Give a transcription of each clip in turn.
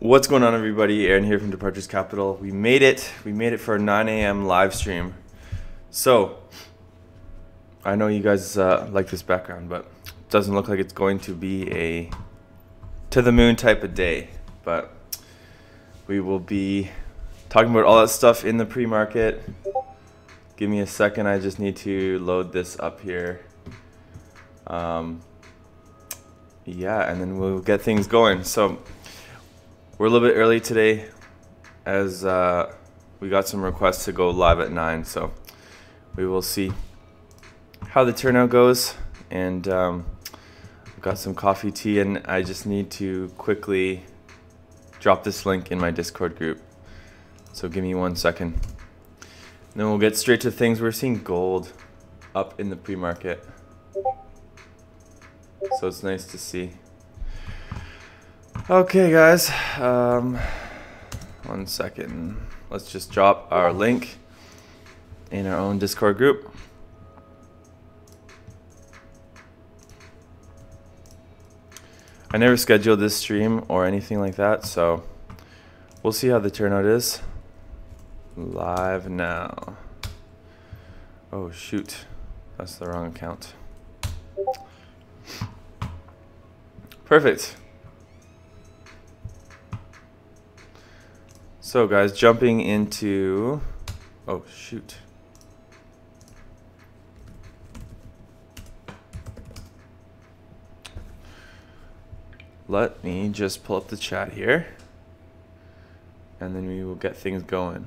What's going on, everybody? Aaron here from Departures Capital. We made it. We made it for a 9 a.m. live stream. So, I know you guys like this background, but it doesn't look like it's going to be a to the moon type of day. But we will be talking about all that stuff in the pre-market. Give me a second. I just need to load this up here. Yeah, and then we'll get things going. So, we're a little bit early today as we got some requests to go live at 9, so we will see how the turnout goes. And I've got some coffee, tea, and I just need to quickly drop this link in my Discord group. So give me 1 second. And then we'll get straight to things. We're seeing gold up in the pre-market, so it's nice to see. Okay, guys, 1 second. Let's just drop our link in our own Discord group. I never scheduled this stream or anything like that, so we'll see how the turnout is. Live now. Oh, shoot. That's the wrong account. Perfect. So guys, jumping into, oh shoot. Let me just pull up the chat here, and then we will get things going.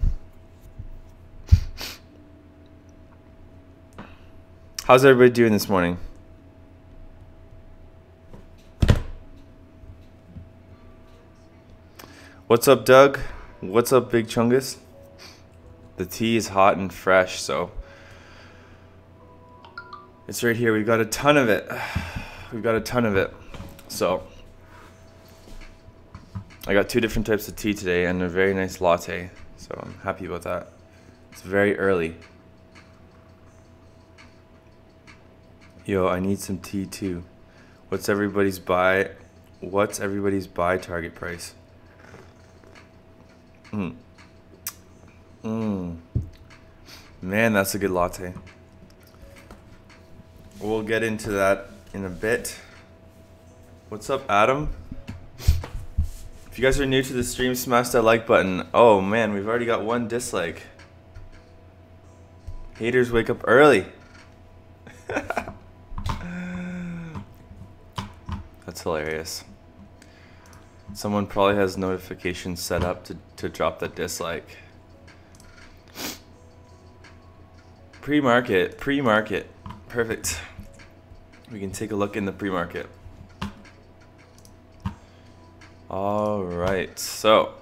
How's everybody doing this morning? What's up, Doug? What's up, Big Chungus? The tea is hot and fresh, so it's right here. We've got a ton of it. We've got a ton of it. So I got 2 different types of tea today and a very nice latte, so I'm happy about that. It's very early. Yo, I need some tea too. What's everybody's buy target price? Man, that's a good latte. We'll get into that in a bit. What's up, Adam? If you guys are new to the stream, smash that like button. Oh man, we've already got 1 dislike. Haters wake up early. That's hilarious. Someone probably has notifications set up to drop the dislike. Pre-market. Perfect. We can take a look in the pre-market. All right, so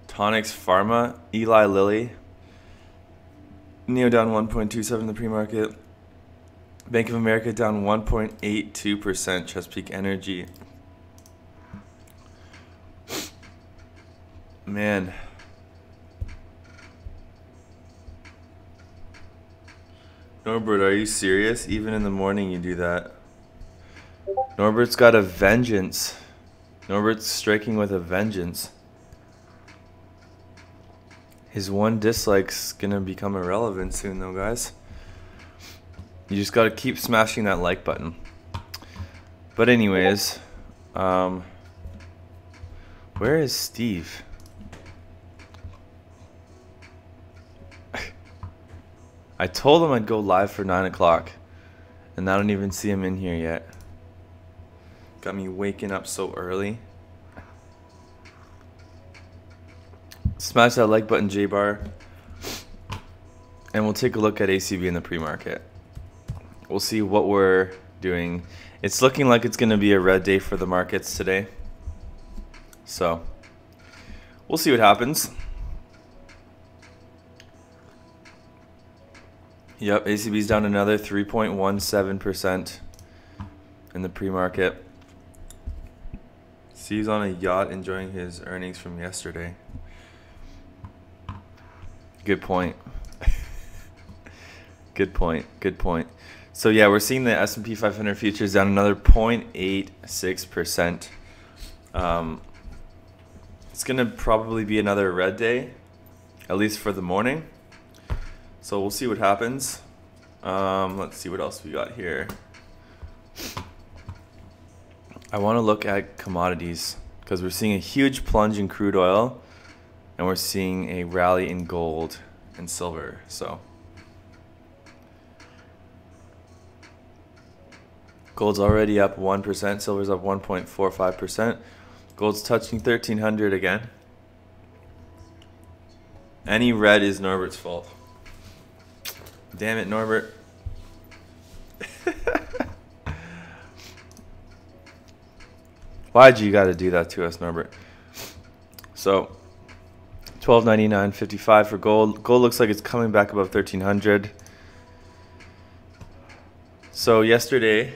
Tonix Pharma, Eli Lilly, Neo down 1.27 in the pre-market. Bank of America down 1.82%. Chesapeake Energy. Man. Norbert, are you serious? Even in the morning you do that. Norbert's got a vengeance. Norbert's striking with a vengeance. His 1 dislike's gonna become irrelevant soon though, guys. You just gotta keep smashing that like button. But anyways, where is Steve? I told him I'd go live for 9 o'clock, and I don't even see him in here yet. Got me waking up so early. Smash that like button, J-Bar, and we'll take a look at ACB in the pre-market. We'll see what we're doing. It's looking like it's going to be a red day for the markets today. So, we'll see what happens. Yep, ACB's down another 3.17% in the pre-market. Steve's on a yacht enjoying his earnings from yesterday. Good point. Good point. So yeah, we're seeing the S&P 500 futures down another 0.86%. It's gonna probably be another red day, at least for the morning. So we'll see what happens. Let's see what else we got here. I want to look at commodities because we're seeing a huge plunge in crude oil and we're seeing a rally in gold and silver. So gold's already up 1%, silver's up 1.45%. Gold's touching 1300 again. Any red is Norbert's fault. Damn it, Norbert. Why'd you gotta do that to us, Norbert? So, $12.99.55 for gold. Gold looks like it's coming back above 1300. So yesterday,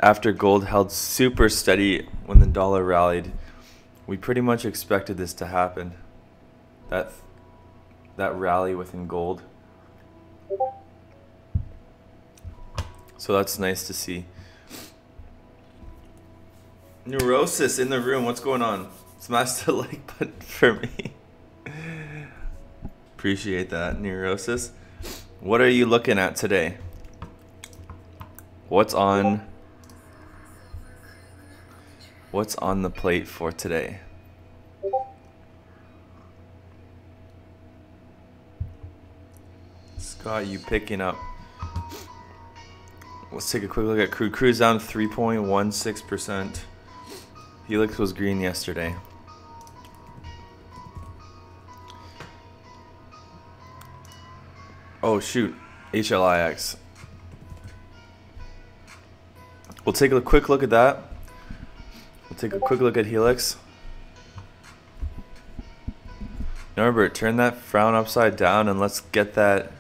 after gold held super steady when the dollar rallied, we pretty much expected this to happen. That rally within gold. So that's nice to see. Neurosis in the room. What's going on? Smash the like button for me. Appreciate that, Neurosis. What are you looking at today? What's on the plate for today? Scott, you picking up? Let's take a quick look at crude. Crude's down 3.16%. Helix was green yesterday. Oh shoot, HLIX. We'll take a quick look at that. We'll take a quick look at Helix. Norbert, turn that frown upside down and let's get that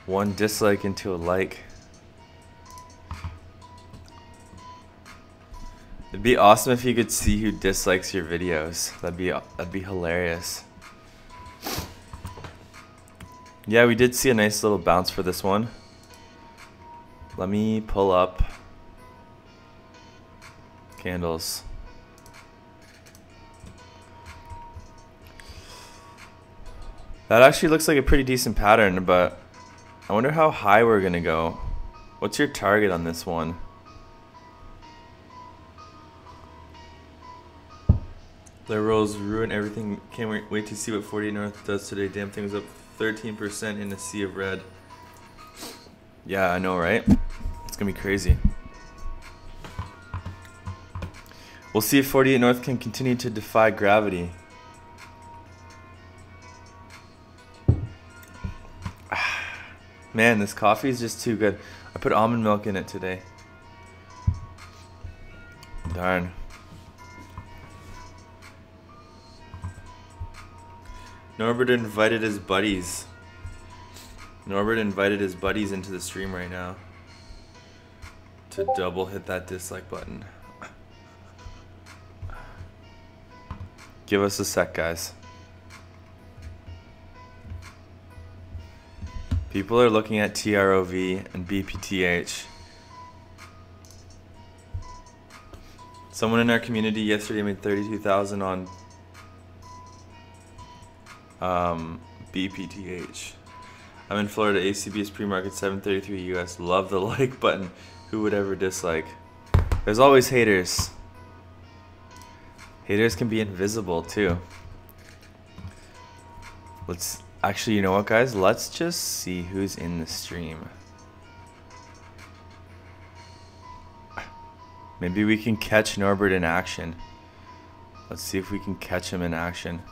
one dislike into a like. It'd be awesome if you could see who dislikes your videos. That'd be hilarious. Yeah, we did see a nice little bounce for this one. Let me pull up candles. That actually looks like a pretty decent pattern, but I wonder how high we're gonna go. What's your target on this one? The Rose ruined everything. Can't wait to see what 48 North does today. Damn thing was up 13% in a sea of red. Yeah, I know, right? It's gonna be crazy. We'll see if 48 North can continue to defy gravity. Man, this coffee is just too good. I put almond milk in it today. Darn. Norbert invited his buddies. Norbert invited his buddies into the stream right now to double hit that dislike button. Give us a sec, guys. People are looking at TROV and BPTH. Someone in our community yesterday made 32,000 on BPTH. I'm in Florida. ACB is pre-market 733 US. Love the like button. Who would ever dislike? There's always haters. Haters can be invisible too. Let's actually, you know what, guys? Let's just see who's in the stream. Maybe we can catch Norbert in action. Let's see if we can catch him in action.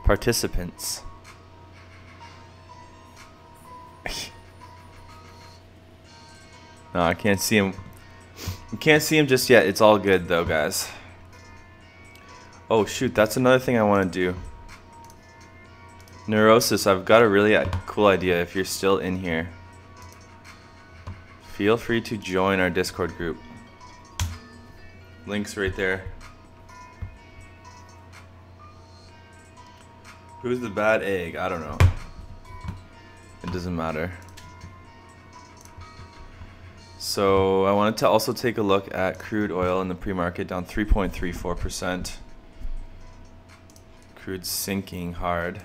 Participants. No, I can't see him. You can't see him just yet. It's all good though, guys. Oh shoot, that's another thing I want to do. Neurosis, I've got a really cool idea. If you're still in here, feel free to join our Discord group. Link's right there. Who's the bad egg? I don't know. doesn't matter. So I wanted to also take a look at crude oil in the pre-market, down 3.34%. Crude sinking hard.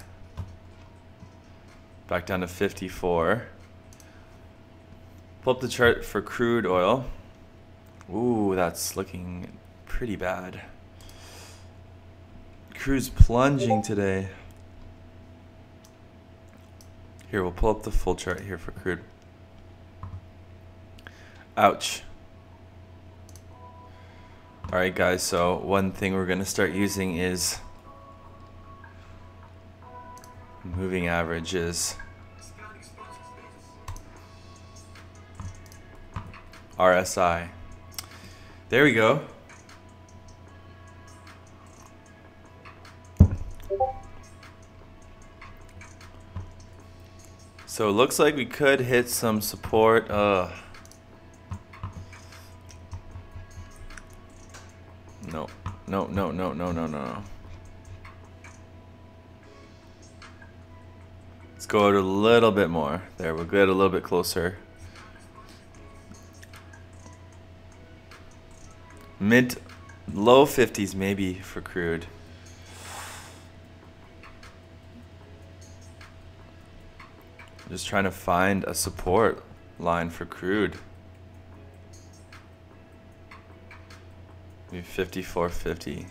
Back down to 54. Pull up the chart for crude oil. Ooh, that's looking pretty bad. Crude's plunging today. Here, we'll pull up the full chart here for crude. Ouch. Alright guys, so one thing we're going to start using is moving averages. RSI. There we go. So it looks like we could hit some support. No. Let's go out a little bit more. There, we'll get a little bit closer. Low 50s maybe for crude. Just trying to find a support line for crude. Maybe 54.50.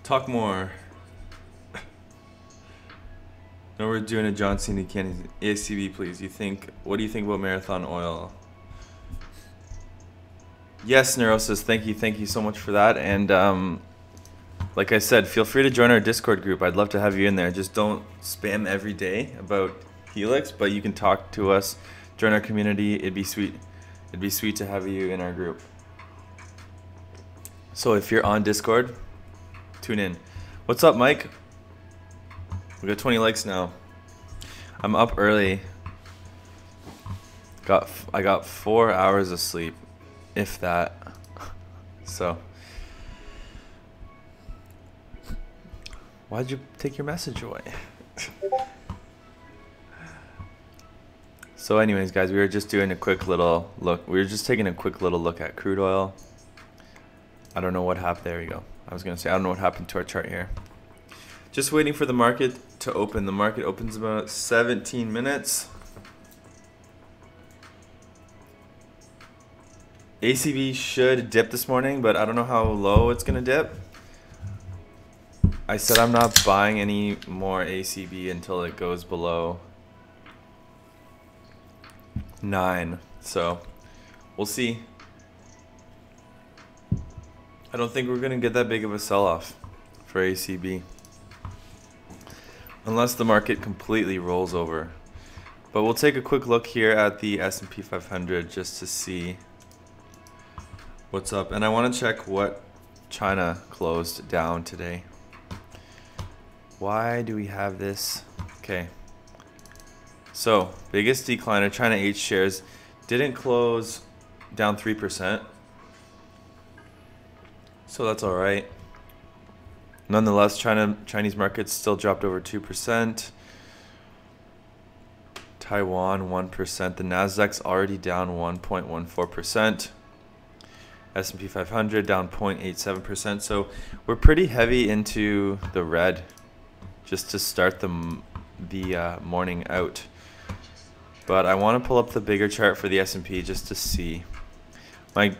Talk more. No, we're doing a John Cena Candy ACB, please. What do you think about Marathon Oil? Yes, Neurosis, thank you so much for that. And like I said, feel free to join our Discord group. I'd love to have you in there. Just don't spam every day about Helix, but you can talk to us, join our community. It'd be sweet. It'd be sweet to have you in our group. So if you're on Discord, tune in. What's up, Mike? We got 20 likes now. I'm up early. I got 4 hours of sleep, if that. So why'd you take your message away? So anyways, guys, we were just doing a quick little look. We were just taking a quick little look at crude oil. I don't know what happened. There we go. I was gonna say I don't know what happened to our chart here. Just waiting for the market to open. The market opens in about 17 minutes. ACB should dip this morning, but I don't know how low it's gonna dip. I said I'm not buying any more ACB until it goes below 9. So we'll see. I don't think we're gonna get that big of a sell-off for ACB. Unless the market completely rolls over. But we'll take a quick look here at the S&P 500 just to see what's up. And I want to check what China closed down today. Why do we have this? Okay. So, biggest decliner, China 8 shares, didn't close down 3%. So that's all right. Nonetheless, Chinese markets still dropped over 2%. Taiwan 1%. The Nasdaq's already down 1.14%. S&P 500 down 0.87%. So we're pretty heavy into the red, just to start the morning out. But I want to pull up the bigger chart for the S&P just to see. My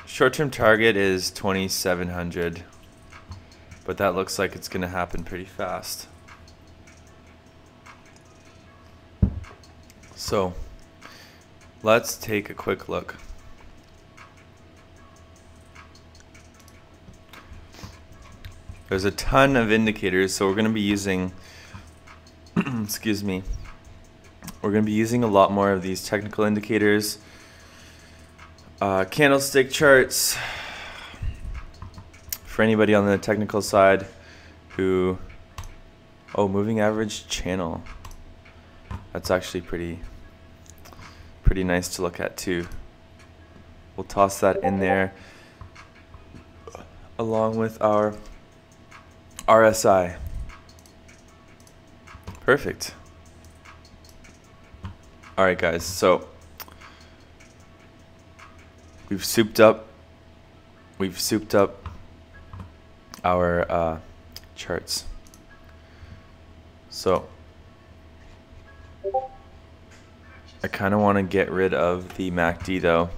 short-term target is 2,700. But that looks like it's going to happen pretty fast. So let's take a quick look. There's a ton of indicators, so we're going to be using, excuse me, we're going to be using a lot more of these technical indicators, candlestick charts. For anybody on the technical side who, moving average channel. That's actually pretty nice to look at too. We'll toss that in there. along with our RSI. Perfect. All right, guys, so we've souped up our charts. So I kind of want to get rid of the MACD though,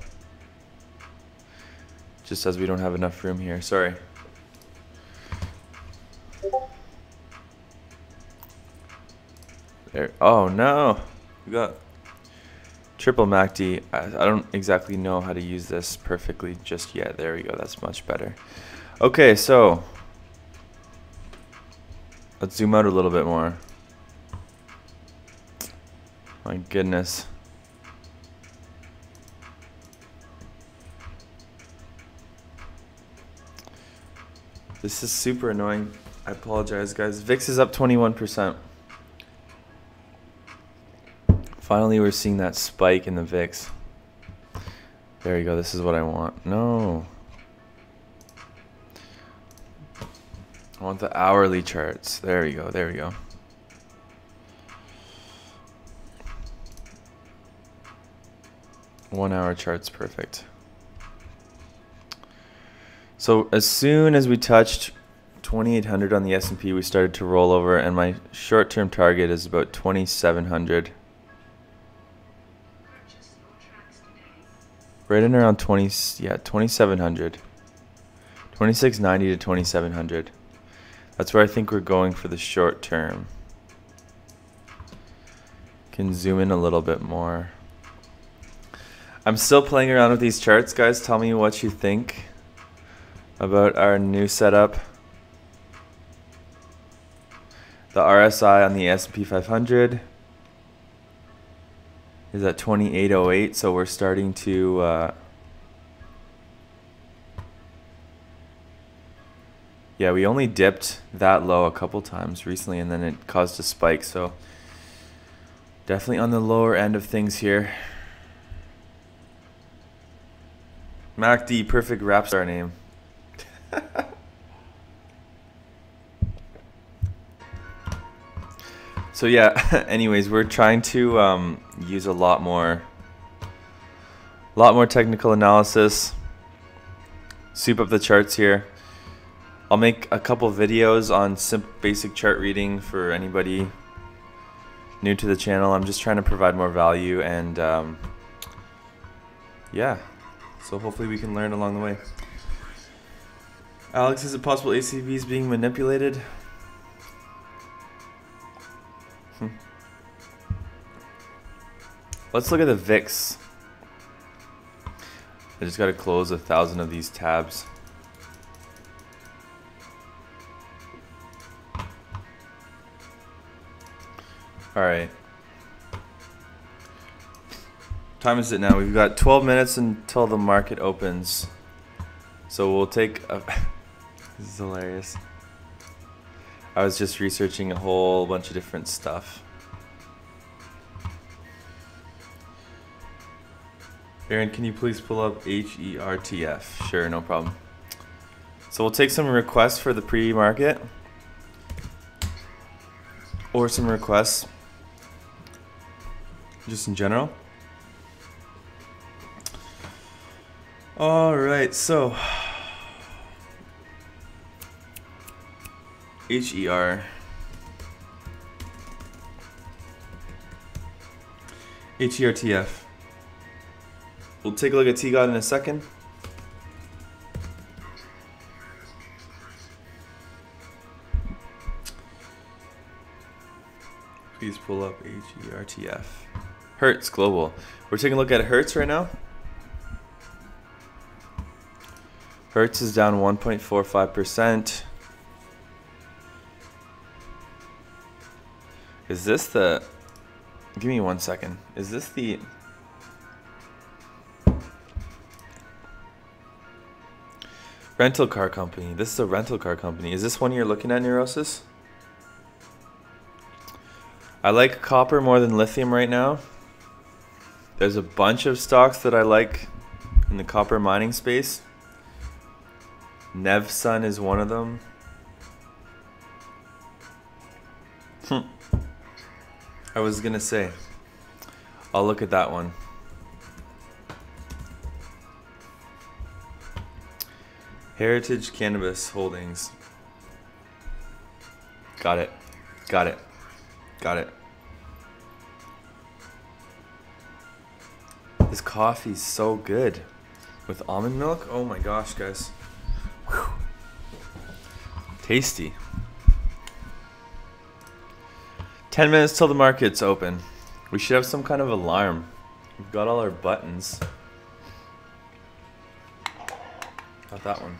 just as we don't have enough room here. Sorry. There. Oh no, we got triple MACD. I don't exactly know how to use this perfectly just yet. There we go. That's much better. Okay, so let's zoom out a little bit more. My goodness. This is super annoying. I apologize, guys. VIX is up 21%. Finally, we're seeing that spike in the VIX. There you go. This is what I want. No. I want the hourly charts. There we go. There we go. One hour chart's perfect. So as soon as we touched 2800 on the S&P, we started to roll over, and my short-term target is about 2700. Right in around 2700. 2690 to 2700. That's where I think we're going for the short term. Can zoom in a little bit more. I'm still playing around with these charts, guys. Tell me what you think about our new setup. The RSI on the S&P 500 is at 2808, so we're starting to yeah, we only dipped that low a couple times recently, and then it caused a spike, so definitely on the lower end of things here. MACD, perfect rap star name. So yeah, anyways, we're trying to use a lot more technical analysis, soup up the charts here. I'll make a couple videos on basic chart reading for anybody new to the channel. I'm just trying to provide more value, and yeah, so hopefully we can learn along the way. Alex, is it possible ACB is being manipulated? Let's look at the VIX. I just got to close 1,000 of these tabs. All right. Time is it now? We've got 12 minutes until the market opens. So we'll take a this is hilarious. I was just researching a whole bunch of different stuff. Aaron, can you please pull up HERTF? Sure, no problem. So we'll take some requests for the pre-market, or some requests just in general. All right, so HERTF. We'll take a look at T-God in a second. Please pull up HERTF. Hertz Global. We're taking a look at Hertz right now. Hertz is down 1.45%. Is this the... Give me 1 second. Is this the... rental car company? This is a rental car company. Is this one you're looking at, Neurosis? I like copper more than lithium right now. There's a bunch of stocks that I like in the copper mining space. Nevsun is one of them. I was gonna say, I'll look at that one. Heritage Cannabis Holdings. Got it. Got it. Got it. This coffee's so good. With almond milk? Oh my gosh, guys. Whew. Tasty. 10 minutes till the market's open. We should have some kind of alarm. We've got all our buttons. Not that one.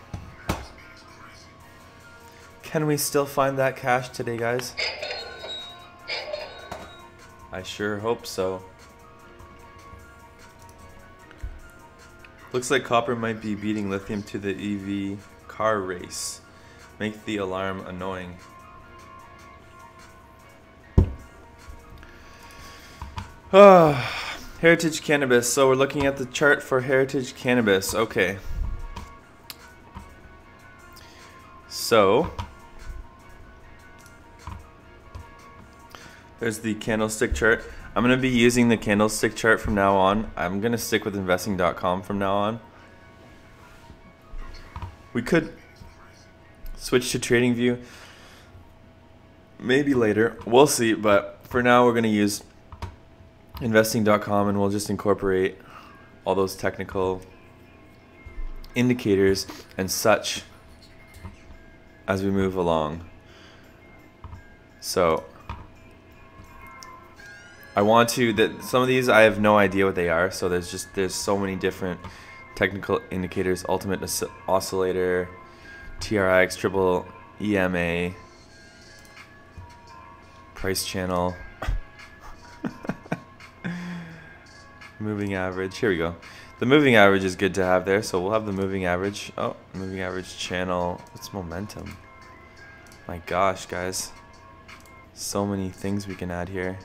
Can we still find that cash today, guys? I sure hope so. Looks like copper might be beating lithium to the EV car race. Make the alarm annoying. Heritage Cannabis. So we're looking at the chart for Heritage Cannabis. Okay. So there's the candlestick chart. I'm going to be using the candlestick chart from now on. I'm going to stick with investing.com from now on. We could switch to TradingView maybe later. We'll see, but for now we're going to use investing.com and we'll just incorporate all those technical indicators and such as we move along. So I want to, that some of these I have no idea what they are, so there's so many different technical indicators: ultimate oscillator, TRX, triple EMA, price channel, moving average. Here we go. The moving average is good to have there, so we'll have the moving average. Oh, moving average channel. What's momentum? My gosh, guys. So many things we can add here.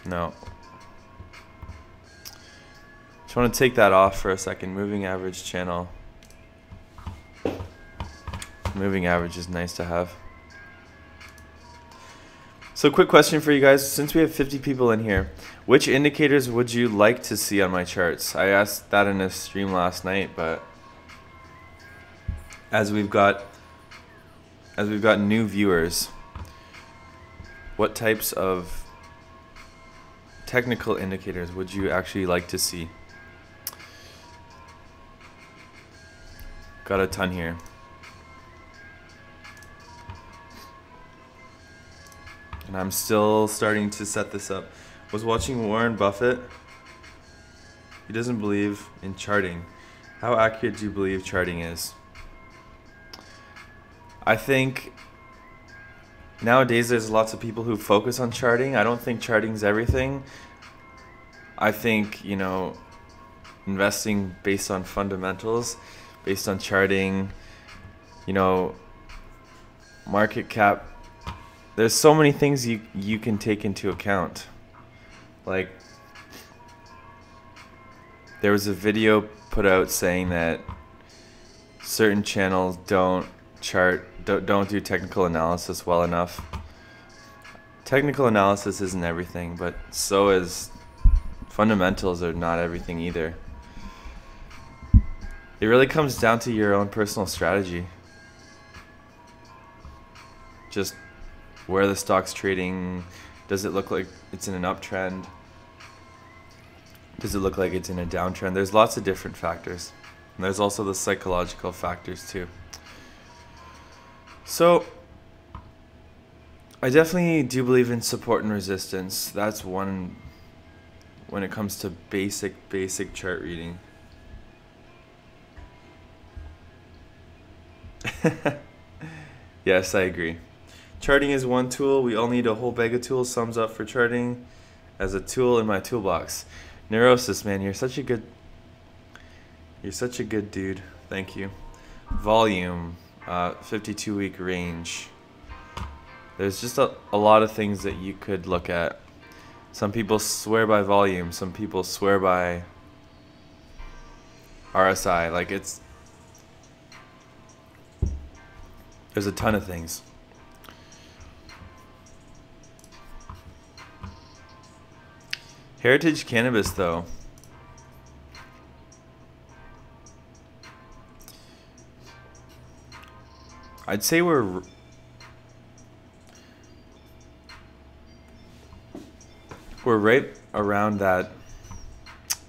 No. Just want to take that off for a second. Moving average channel. Moving average is nice to have. So quick question for you guys. Since we have 50 people in here, which indicators would you like to see on my charts? I asked that in a stream last night, but as we've got new viewers, what types of technical indicators would you actually like to see? Got a ton here. And I'm still starting to set this up. Was watching Warren Buffett. He doesn't believe in charting. How accurate do you believe charting is? I think nowadays there's lots of people who focus on charting. I don't think charting's everything. I think, you know, investing based on fundamentals, based on charting, you know, market cap. There's so many things you can take into account. Like, there was a video put out saying that certain channels don't do technical analysis well enough. Technical analysis isn't everything, but so is fundamentals are not everything either. It really comes down to your own personal strategy. Just where the stock's trading. Does it look like it's in an uptrend? Does it look like it's in a downtrend? There's lots of different factors. And there's also the psychological factors too. So I definitely do believe in support and resistance. That's one when it comes to basic chart reading. Yes, I agree. Charting is one tool. We all need a whole bag of tools. Thumbs up for charting as a tool in my toolbox. Neurosis, man, you're such a good dude. Thank you. Volume, 52-week range. There's just a lot of things that you could look at. Some people swear by volume. Some people swear by RSI. Like, There's a ton of things. Heritage Cannabis, though. I'd say we're right around that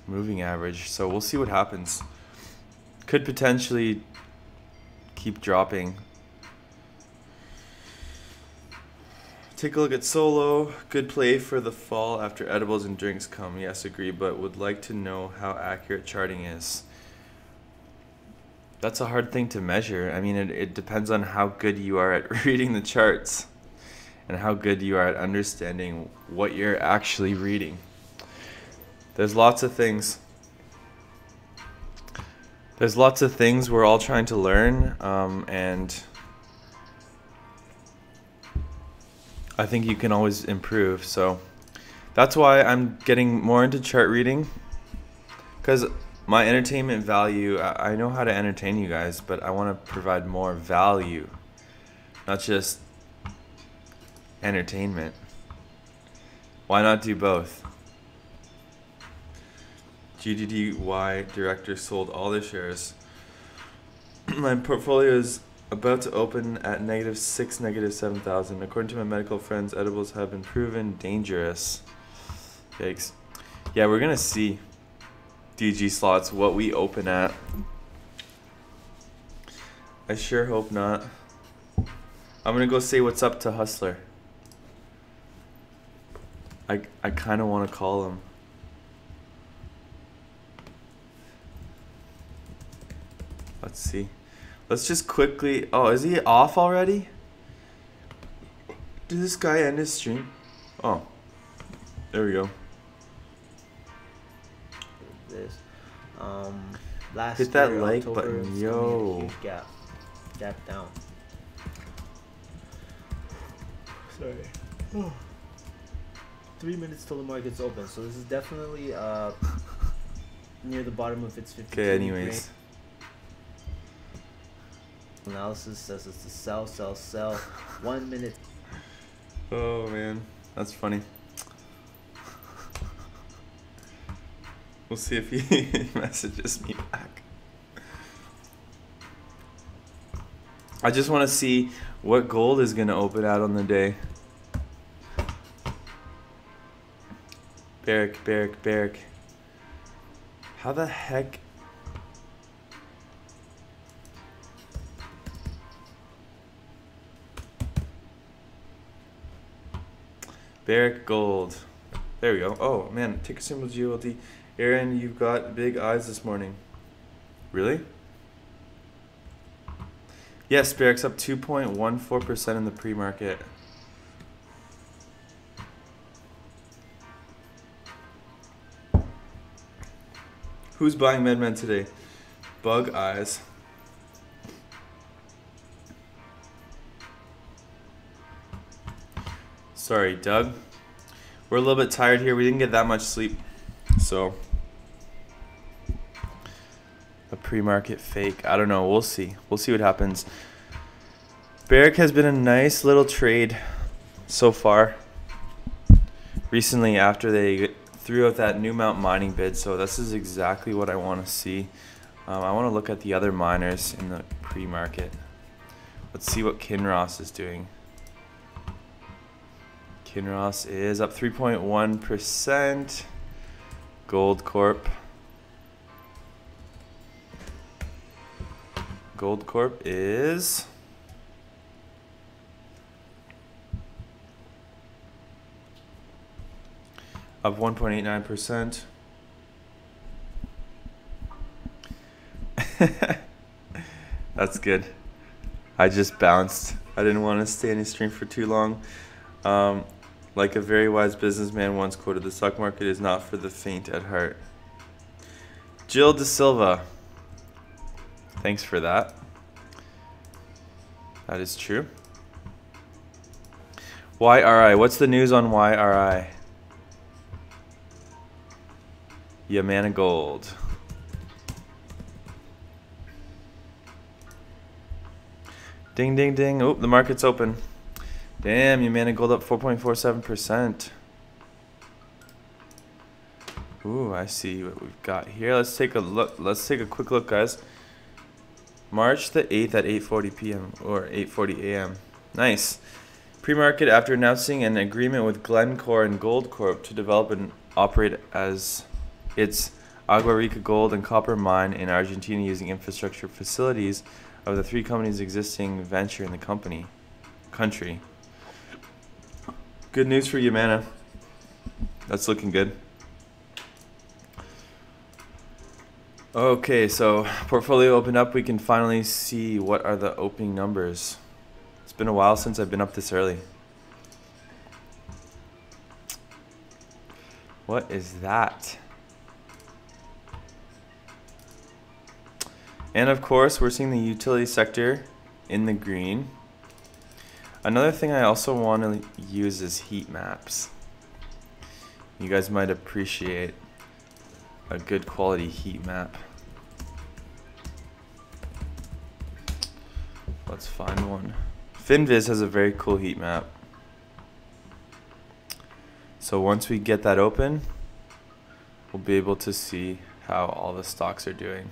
moving average, so we'll see what happens. Could potentially keep dropping. Take a look at Solo. Good play for the fall after edibles and drinks come. Yes, agree, but would like to know how accurate charting is. That's a hard thing to measure. I mean, it depends on how good you are at reading the charts and how good you are at understanding what you're actually reading. There's lots of things. There's lots of things we're all trying to learn, and I think you can always improve. So that's why I'm getting more into chart reading, because my entertainment value, I know how to entertain you guys, but I want to provide more value, not just entertainment. Why not do both? GDDY director sold all their shares. My portfolio is about to open at -6, -7,000. According to my medical friends, edibles have been proven dangerous. Yikes. Yeah, we're gonna see DG slots what we open at. I sure hope not. I'm gonna go say what's up to Hustler. I kind of want to call him. Let's see. Let's just quickly. Oh, is he off already? Did this guy end his stream? Oh, there we go. This, last hit that year, like October, button, yo. Huge gap down. Sorry. 3 minutes till the market's open, so this is definitely near the bottom of its 52. Okay, anyways. Analysis says it's to sell. 1 minute. Oh man, that's funny. We'll see if he messages me back. I just want to see what gold is going to open out on the day. Barrick. How the heck? Barrick Gold. There we go. Oh man, ticker symbol GLD. Aaron, you've got big eyes this morning. Really? Yes, Barrick's up 2.14% in the pre-market. Who's buying MedMen today? Bug eyes. Sorry, Doug. We're a little bit tired here. We didn't get that much sleep. So, a pre-market fake. I don't know. We'll see. We'll see what happens. Barrick has been a nice little trade so far. Recently, after they threw out that new Mount mining bid. So this is exactly what I want to see. I want to look at the other miners in the pre-market. Let's see what Kinross is doing. Kinross is up 3.1%. Gold Corp is up 1.89%. That's good. I just bounced. I didn't want to stay in the stream for too long. Like a very wise businessman once quoted, the stock market is not for the faint at heart. Jill De Silva. Thanks for that. That is true. YRI. What's the news on YRI? Yamana Gold. Ding, ding, ding. Oh, the market's open. Damn, Yamana Gold up 4.47%. Ooh, I see what we've got here. Let's take a look. Let's take a quick look, guys. March the 8th at 8:40 p.m. or 8:40 a.m. Nice. Pre-market after announcing an agreement with Glencore and Goldcorp to develop and operate as its Agua Rica gold and copper mine in Argentina using infrastructure facilities of the three companies' existing venture in the country. Good news for Yamana. That's looking good. Okay, so portfolio opened up. We can finally see what are the opening numbers. It's been a while since I've been up this early. What is that? And of course, we're seeing the utility sector in the green. Another thing I also want to use is heat maps. You guys might appreciate a good quality heat map. Let's find one. Finviz has a very cool heat map. So once we get that open, we'll be able to see how all the stocks are doing.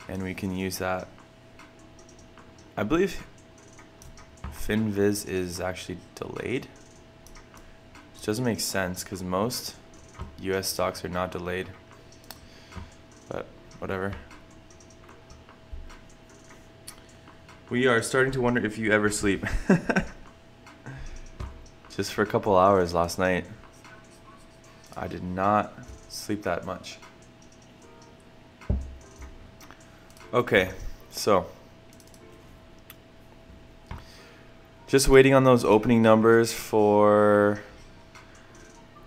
And we can use that. I believe Finviz is actually delayed. Which doesn't make sense because most US stocks are not delayed. But whatever. We are starting to wonder if you ever sleep. Just for a couple hours last night. I did not sleep that much. Okay, so just waiting on those opening numbers for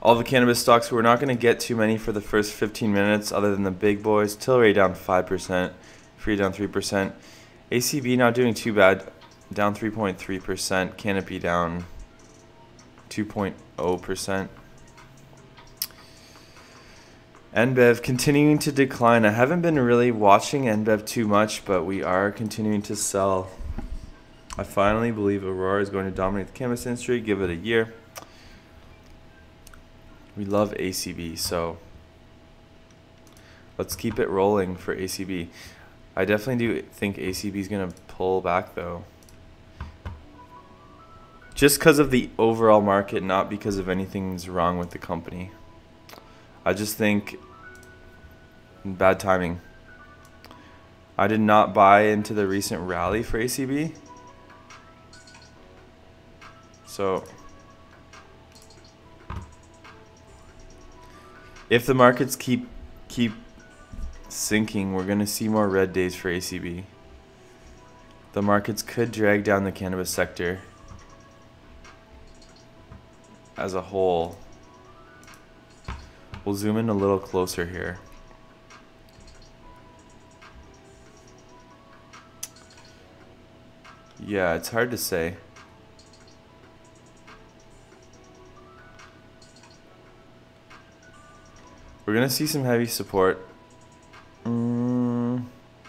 all the cannabis stocks. We're not going to get too many for the first 15 minutes other than the big boys. Tilray down 5%, Aphria down 3%. ACB not doing too bad, down 3.3%. Canopy down 2.0%. NBEV continuing to decline. I haven't been really watching NBEV too much, but we are continuing to sell. I finally believe Aurora is going to dominate the cannabis industry. Give it a year. We love ACB, so let's keep it rolling for ACB. I definitely do think ACB is going to pull back, though. Just because of the overall market, not because of anything's wrong with the company. I just think bad timing. I did not buy into the recent rally for ACB. So if the markets keep sinking, we're going to see more red days for ACB. The markets could drag down the cannabis sector as a whole. We'll zoom in a little closer here. Yeah, it's hard to say. We're gonna see some heavy support.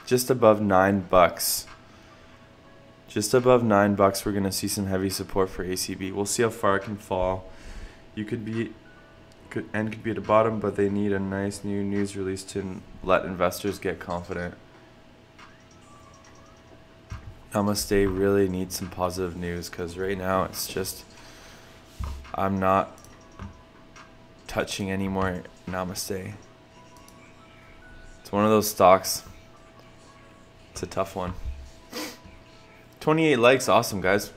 Just above $9. Just above $9, we're gonna see some heavy support for ACB. We'll see how far it can fall. You could be could be at the bottom, but they need a nice new news release to let investors get confident. Namaste really needs some positive news because right now it's just, I'm not touching any more Namaste. It's one of those stocks. It's a tough one. 28 likes, awesome guys.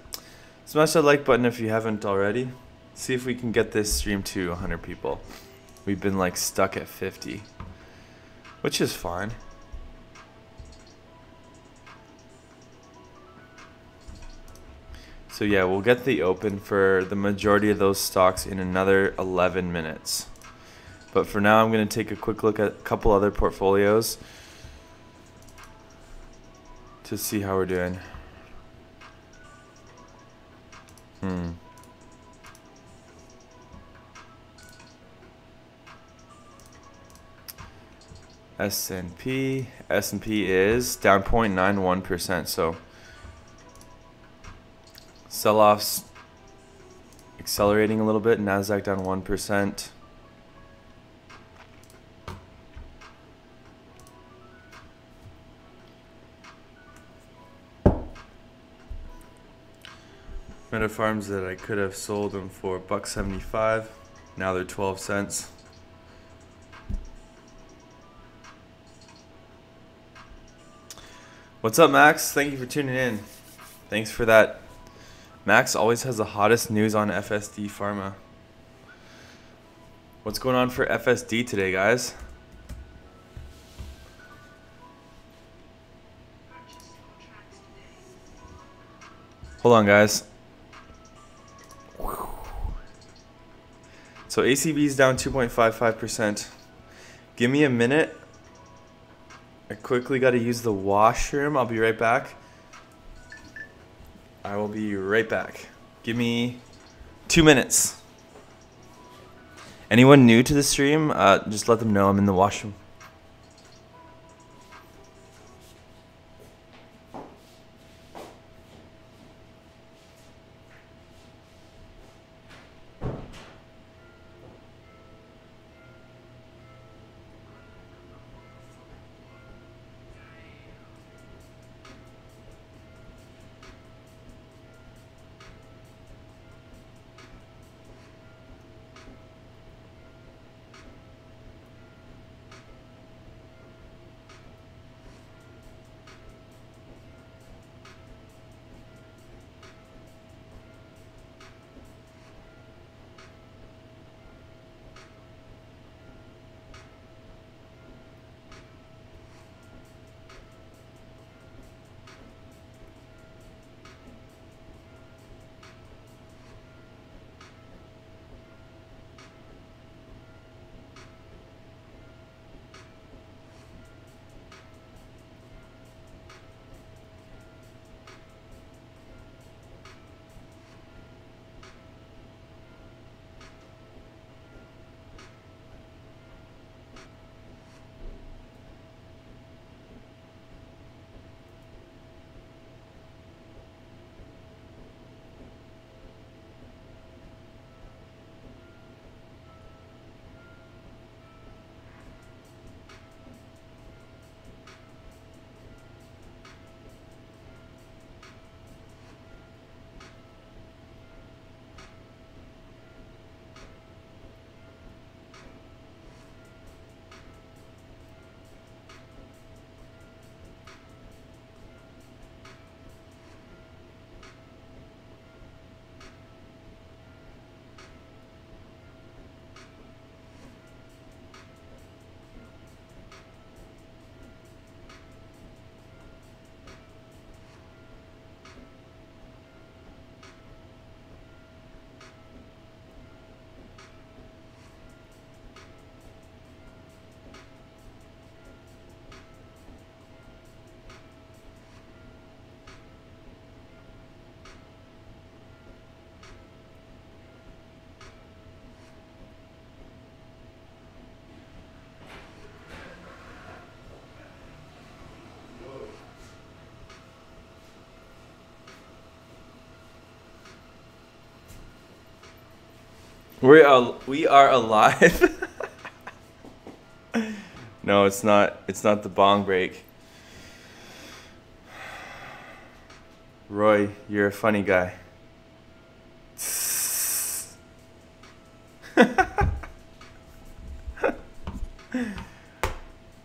Smash that like button if you haven't already. See if we can get this stream to 100 people. We've been like stuck at 50, which is fine. So yeah, we'll get the open for the majority of those stocks in another 11 minutes. But for now, I'm going to take a quick look at a couple other portfolios to see how we're doing. S&P is down 0.91%, so Sell-offs accelerating a little bit. Nasdaq down 1%. Meta farms that I could have sold them for $1.75. Now they're 12 cents. What's up, Max? Thank you for tuning in. Thanks for that. Max always has the hottest news on FSD Pharma. What's going on for FSD today, guys? Hold on, guys. So ACB is down 2.55%. Give me a minute. I quickly got to use the washroom. I'll be right back. I will be right back. Give me 2 minutes. Anyone new to the stream, just let them know I'm in the washroom. We are alive. No, it's not. It's not the bong break. Roy, you're a funny guy.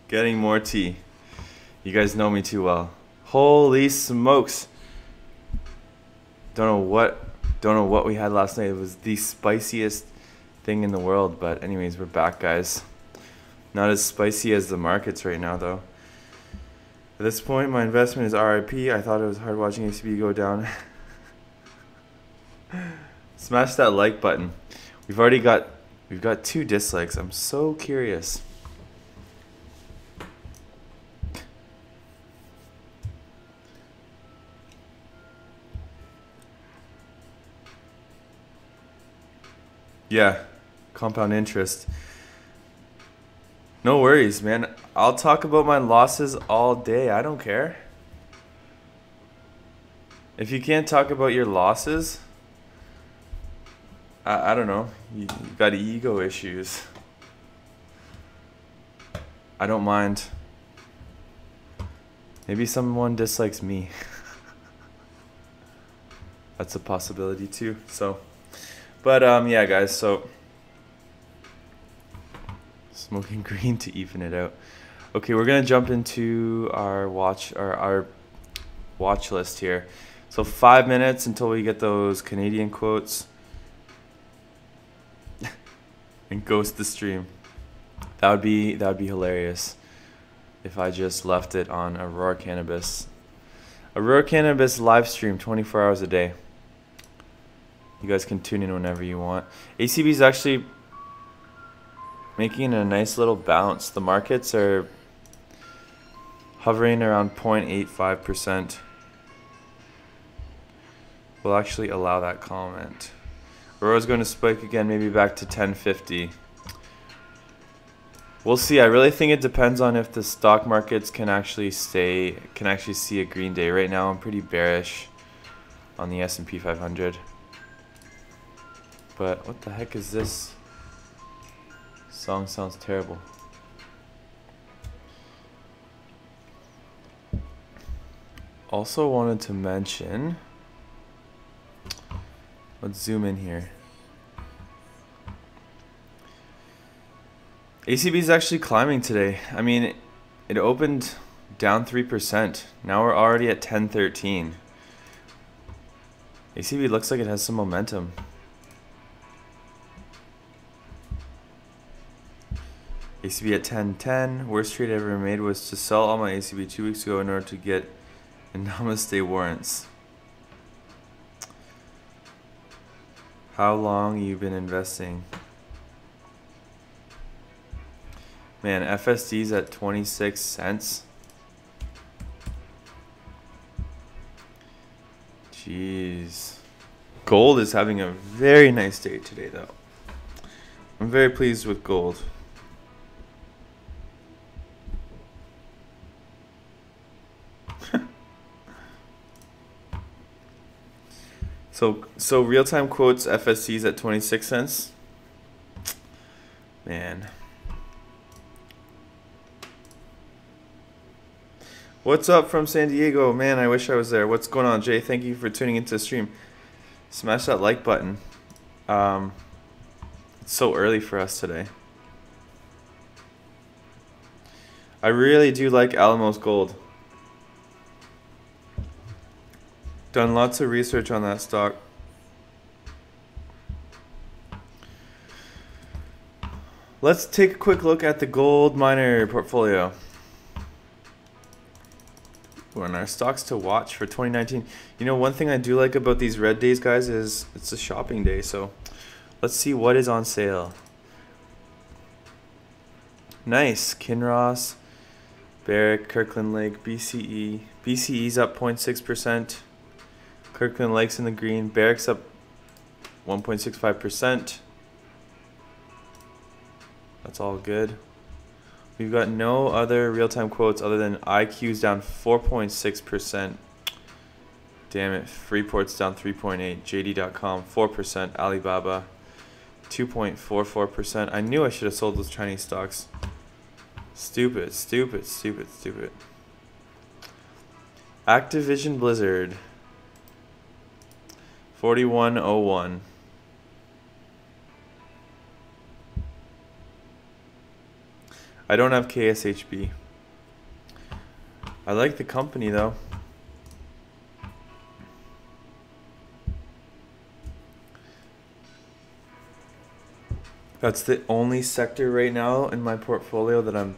Getting more tea. You guys know me too well. Holy smokes. Don't know what we had last night. It was the spiciest thing in the world. But anyways, we're back, guys. Not as spicy as the markets right now, though. At this point, my investment is RIP. I thought it was hard watching ACB go down. Smash that like button. We've got 2 dislikes. I'm so curious. Yeah, compound interest. No worries, man. I'll talk about my losses all day. I don't care. If you can't talk about your losses, I don't know. You've got ego issues. I don't mind. Maybe someone dislikes me. That's a possibility too. So, but yeah, guys. So, smoking green to even it out. Okay, we're gonna jump into our watch list here. So 5 minutes until we get those Canadian quotes and ghost the stream. That would be hilarious if I just left it on Aurora Cannabis. Aurora Cannabis live stream 24 hours a day. You guys can tune in whenever you want. ACB is actually making a nice little bounce. The markets are hovering around 0.85%. We'll actually allow that comment. Aurora's going to spike again, maybe back to 1050. We'll see. I really think it depends on if the stock markets can actually see a green day. Right now I'm pretty bearish on the S&P 500. But what the heck is this? Song sounds terrible. Also wanted to mention, let's zoom in here. ACB is actually climbing today. I mean, it opened down 3%. Now we're already at 1013. ACB looks like it has some momentum. ACB at 1010. Worst trade I ever made was to sell all my ACB 2 weeks ago in order to get Namaste warrants. How long you been investing? Man, FSD's at 26 cents. Jeez. Gold is having a very nice day today, though. I'm very pleased with gold. So real-time quotes FSC's at 26 cents. Man. What's up from San Diego? Man, I wish I was there. What's going on, Jay? Thank you for tuning into the stream. Smash that like button. It's so early for us today. I really do like Alamos Gold. Done lots of research on that stock. Let's take a quick look at the gold miner portfolio. We're on our stocks to watch for 2019. You know, one thing I do like about these red days, guys, is it's a shopping day. So let's see what is on sale. Nice. Kinross, Barrick, Kirkland Lake, BCE. BCE's up 0.6%. Kirkland Lake's in the green. Barrick's up 1.65%. That's all good. We've got no other real-time quotes other than IQ's down 4.6%. Damn it. Freeport's down 3.8%. JD.com 4%. Alibaba 2.44%. I knew I should have sold those Chinese stocks. Stupid, stupid, stupid, stupid. Activision Blizzard 4101. I don't have KSHB. I like the company though. That's the only sector right now in my portfolio that I'm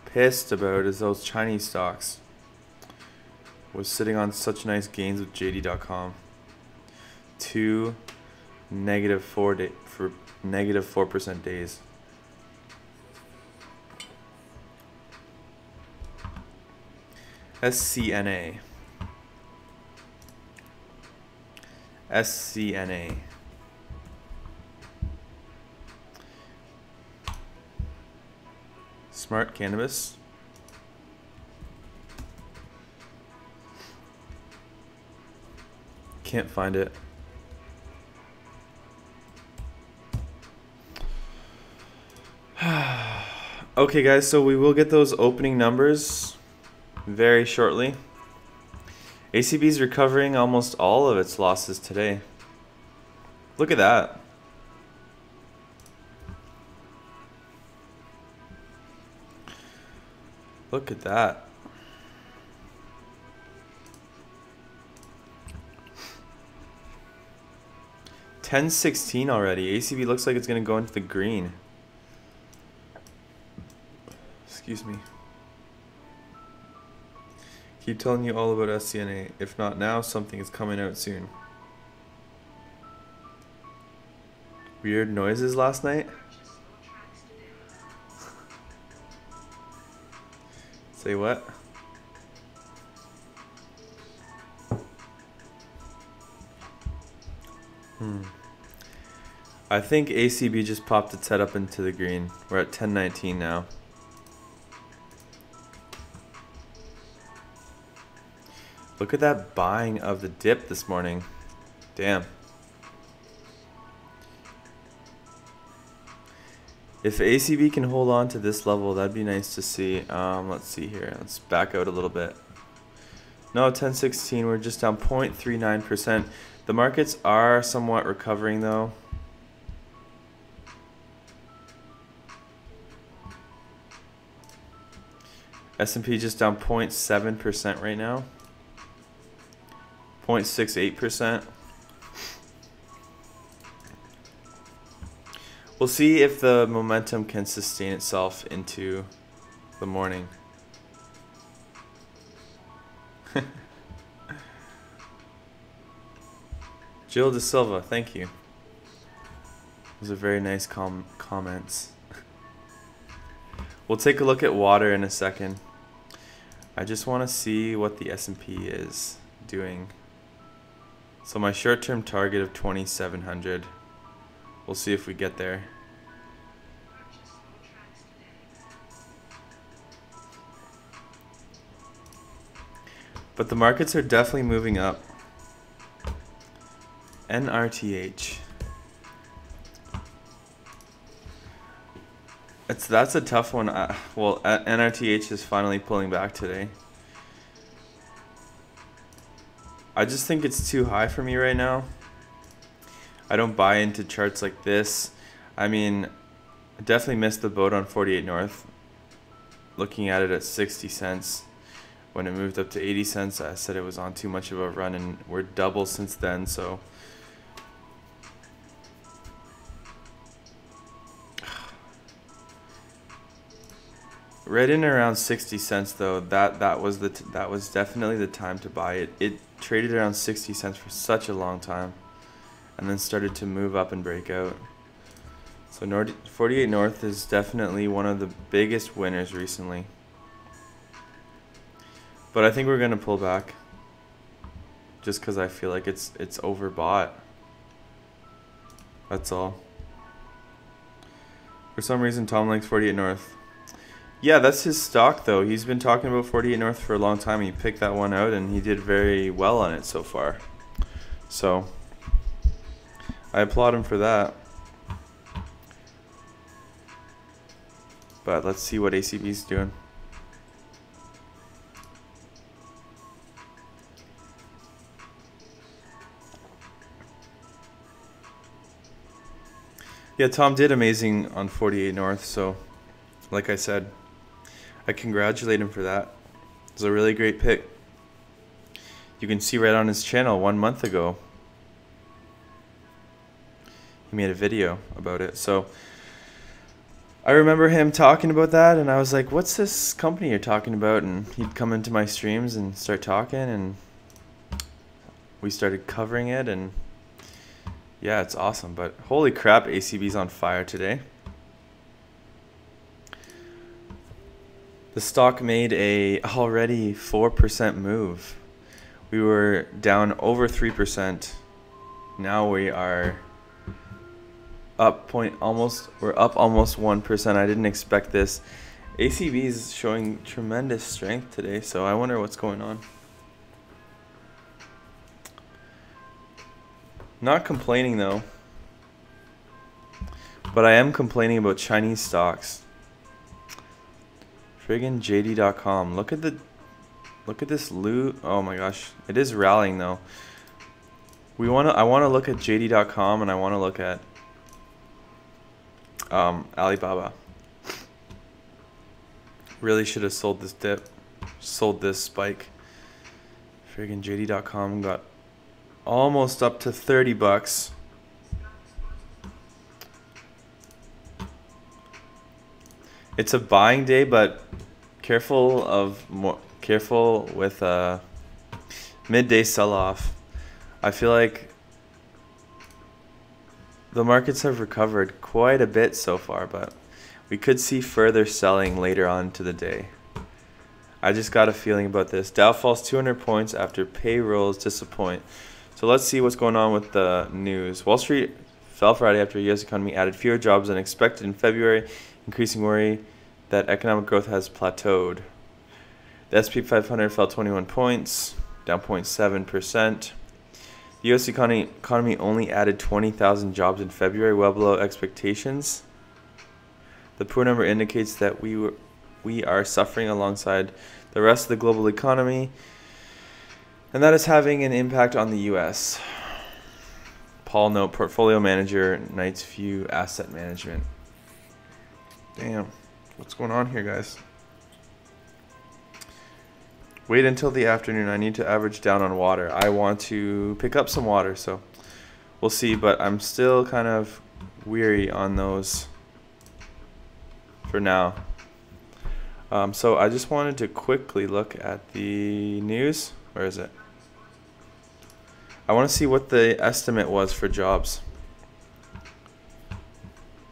pissed about is those Chinese stocks. Was sitting on such nice gains with JD.com. 2 -4% days. SCNA. SCNA. Smart Cannabis. can't find it. Okay, guys, so we will get those opening numbers very shortly. ACB is recovering almost all of its losses today. Look at that. Look at that. $10.16 already. ACB looks like it's going to go into the green. Excuse me. Keep telling you all about SCNA. If not now, something is coming out soon. Weird noises last night? Say what? I think ACB just popped its head up into the green. We're at 10.19 now. Look at that buying of the dip this morning. Damn. If ACB can hold on to this level, that'd be nice to see. Let's see here. Let's back out a little bit. No, 10.16. We're just down 0.39%. The markets are somewhat recovering though. S&P just down 0.7% right now. 0.68%. We'll see if the momentum can sustain itself into the morning. Jill De Silva, thank you. Those are very nice comments. We'll take a look at water in a second. I just want to see what the S&P is doing. So my short-term target of 2,700. We'll see if we get there. But the markets are definitely moving up. NRTH. That's a tough one. Well, NRTH is finally pulling back today. I just think it's too high for me right now. I don't buy into charts like this. I mean, I definitely missed the boat on 48 North. Looking at it at 60 cents. When it moved up to 80 cents, I said it was on too much of a run, and we're double since then, so. Right in around 60 cents though, that was definitely the time to buy it. It traded around 60 cents for such a long time, and then started to move up and break out. So 48 North is definitely one of the biggest winners recently. But I think we're gonna pull back, just because I feel like it's overbought. That's all. For some reason, Tom likes 48 North. Yeah, that's his stock though. He's been talking about 48 North for a long time. He picked that one out and he did very well on it so far. So I applaud him for that. But let's see what ACB's doing. Yeah, Tom did amazing on 48 North, so like I said, I congratulate him for that. It was a really great pick. You can see right on his channel 1 month ago, he made a video about it. So I remember him talking about that, and I was like, what's this company you're talking about? And he'd come into my streams and start talking, and we started covering it, and yeah, it's awesome. But holy crap, ACB's on fire today. The stock made a already 4% move. We were down over 3%. Now we are up almost 1%. I didn't expect this. ACB is showing tremendous strength today, so I wonder what's going on. Not complaining though. But I am complaining about Chinese stocks. Friggin' JD.com. Look at this loot. Oh my gosh. It is rallying though. I wanna look at JD.com and I wanna look at Alibaba. Really should have sold this dip. Sold this spike. Friggin' JD.com got almost up to 30 bucks. It's a buying day, but careful with midday sell-off. I feel like the markets have recovered quite a bit so far, but we could see further selling later on to the day. I just got a feeling about this. Dow falls 200 points after payrolls disappoint. So let's see what's going on with the news. Wall Street fell Friday after the U.S. economy added fewer jobs than expected in February, increasing worry that economic growth has plateaued. The S&P 500 fell 21 points, down 0.7%. The U.S. economy only added 20,000 jobs in February, well below expectations. The poor number indicates that we are suffering alongside the rest of the global economy, and that is having an impact on the U.S. Paul Note, portfolio manager, Knight's View Asset Management. Damn, what's going on here, guys? Wait until the afternoon. I need to average down on water. I want to pick up some water, so we'll see, but I'm still kind of weary on those for now. So I just wanted to quickly look at the news. Where is it? I want to see what the estimate was for jobs.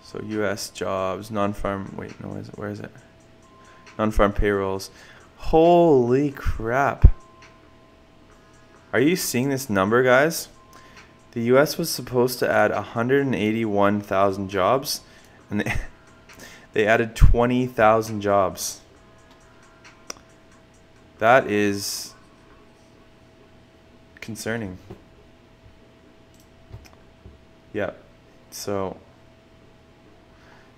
So U.S. jobs, non-farm, wait, no, where is it? Non-farm payrolls. Holy crap. Are you seeing this number, guys? The U.S. was supposed to add 181,000 jobs, and they added 20,000 jobs. That is concerning. Yeah. So,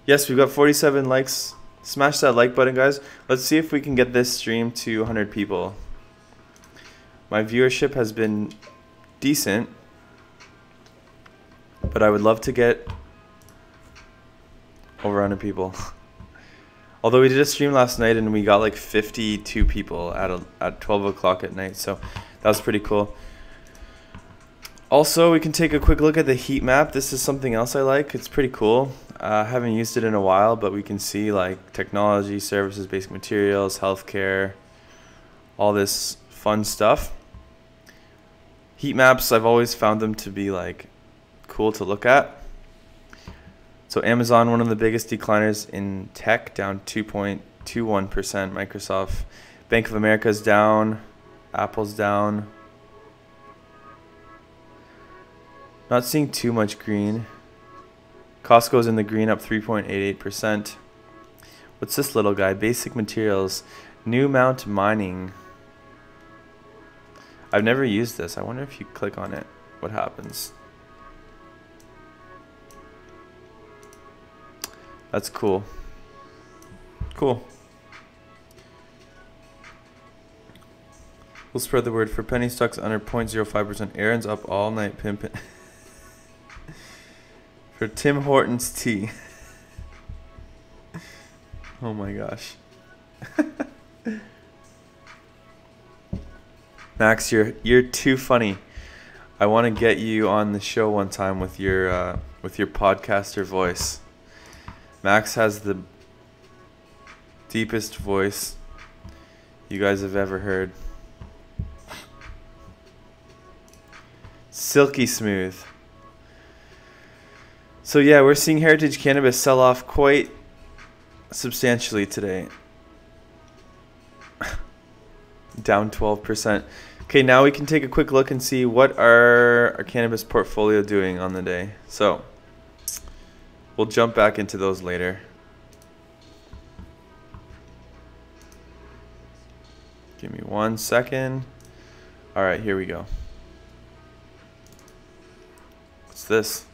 yes, we've got 47 likes. Smash that like button, guys. Let's see if we can get this stream to 100 people. My viewership has been decent, but I would love to get over 100 people. Although we did a stream last night and we got like 52 people at 12 o'clock at night, so that was pretty cool. Also, we can take a quick look at the heat map. This is something else I like. It's pretty cool. I haven't used it in a while, but we can see like technology, services, basic materials, healthcare, all this fun stuff. Heat maps, I've always found them to be like cool to look at. So Amazon, one of the biggest decliners in tech, down 2.21%. Microsoft, Bank of America's down, Apple's down. Not seeing too much green. Costco's in the green, up 3.88%. What's this little guy? Basic materials, New Mount Mining. I've never used this. I wonder if you click on it, what happens? That's cool. Cool. We'll spread the word for penny stocks under 0.05%. Aaron's up all night pimping. For Tim Hortons tea. Oh my gosh. Max, you're too funny. I want to get you on the show one time with your podcaster voice. Max has the deepest voice you guys have ever heard. Silky smooth. So yeah, we're seeing Heritage Cannabis sell off quite substantially today. Down 12%. Okay, now we can take a quick look and see what our cannabis portfolio doing on the day. So we'll jump back into those later. Give me 1 second. All right, here we go. What's this?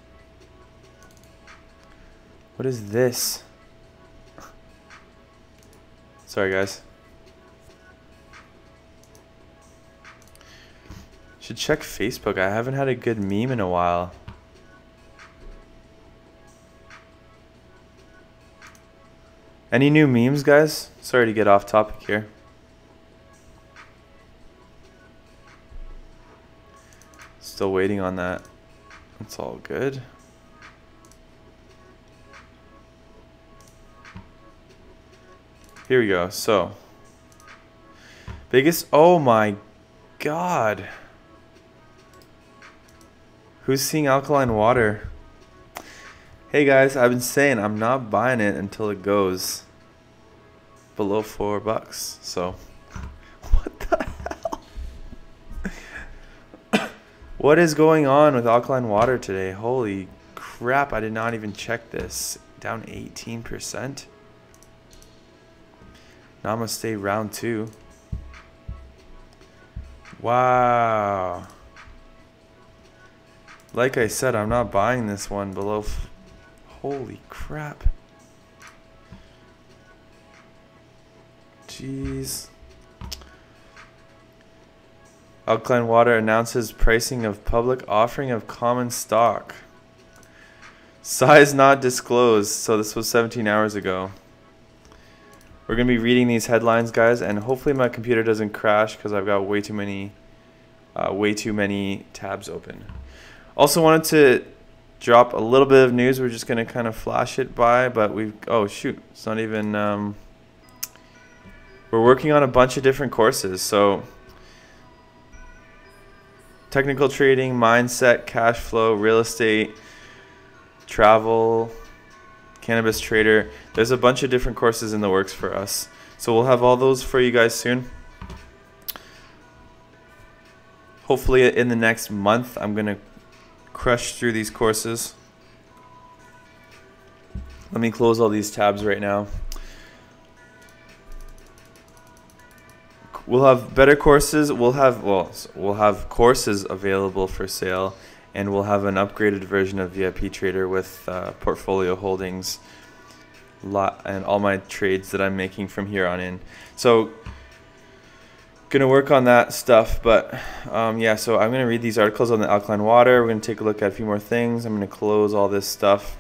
What is this? Sorry, guys. Should check Facebook. I haven't had a good meme in a while. Any new memes, guys? Sorry to get off topic here. Still waiting on that. It's all good. Here we go. So, biggest. Oh my God. Who's seeing Alkaline Water? Hey guys, I've been saying I'm not buying it until it goes below $4. So, what the hell? What is going on with Alkaline Water today? Holy crap, I did not even check this. Down 18%. Namaste round 2. Wow. Like I said, I'm not buying this one below. Holy crap. Jeez. Alkaline Water announces pricing of public offering of common stock. Size not disclosed. So this was 17 hours ago. We're going to be reading these headlines, guys, and hopefully my computer doesn't crash because I've got way too many tabs open. Also wanted to drop a little bit of news. We're just going to kind of flash it by, but oh shoot, it's not even, we're working on a bunch of different courses. So technical trading, mindset, cash flow, real estate, travel, cannabis trader. There's a bunch of different courses in the works for us. So we'll have all those for you guys soon. Hopefully in the next month, I'm going to crush through these courses. Let me close all these tabs right now. We'll have better courses. We'll have courses available for sale, and we'll have an upgraded version of VIP Trader with portfolio holdings and all my trades that I'm making from here on in. So gonna work on that stuff, but yeah, so I'm gonna read these articles on the Alkaline Water. We're gonna take a look at a few more things. I'm gonna close all this stuff.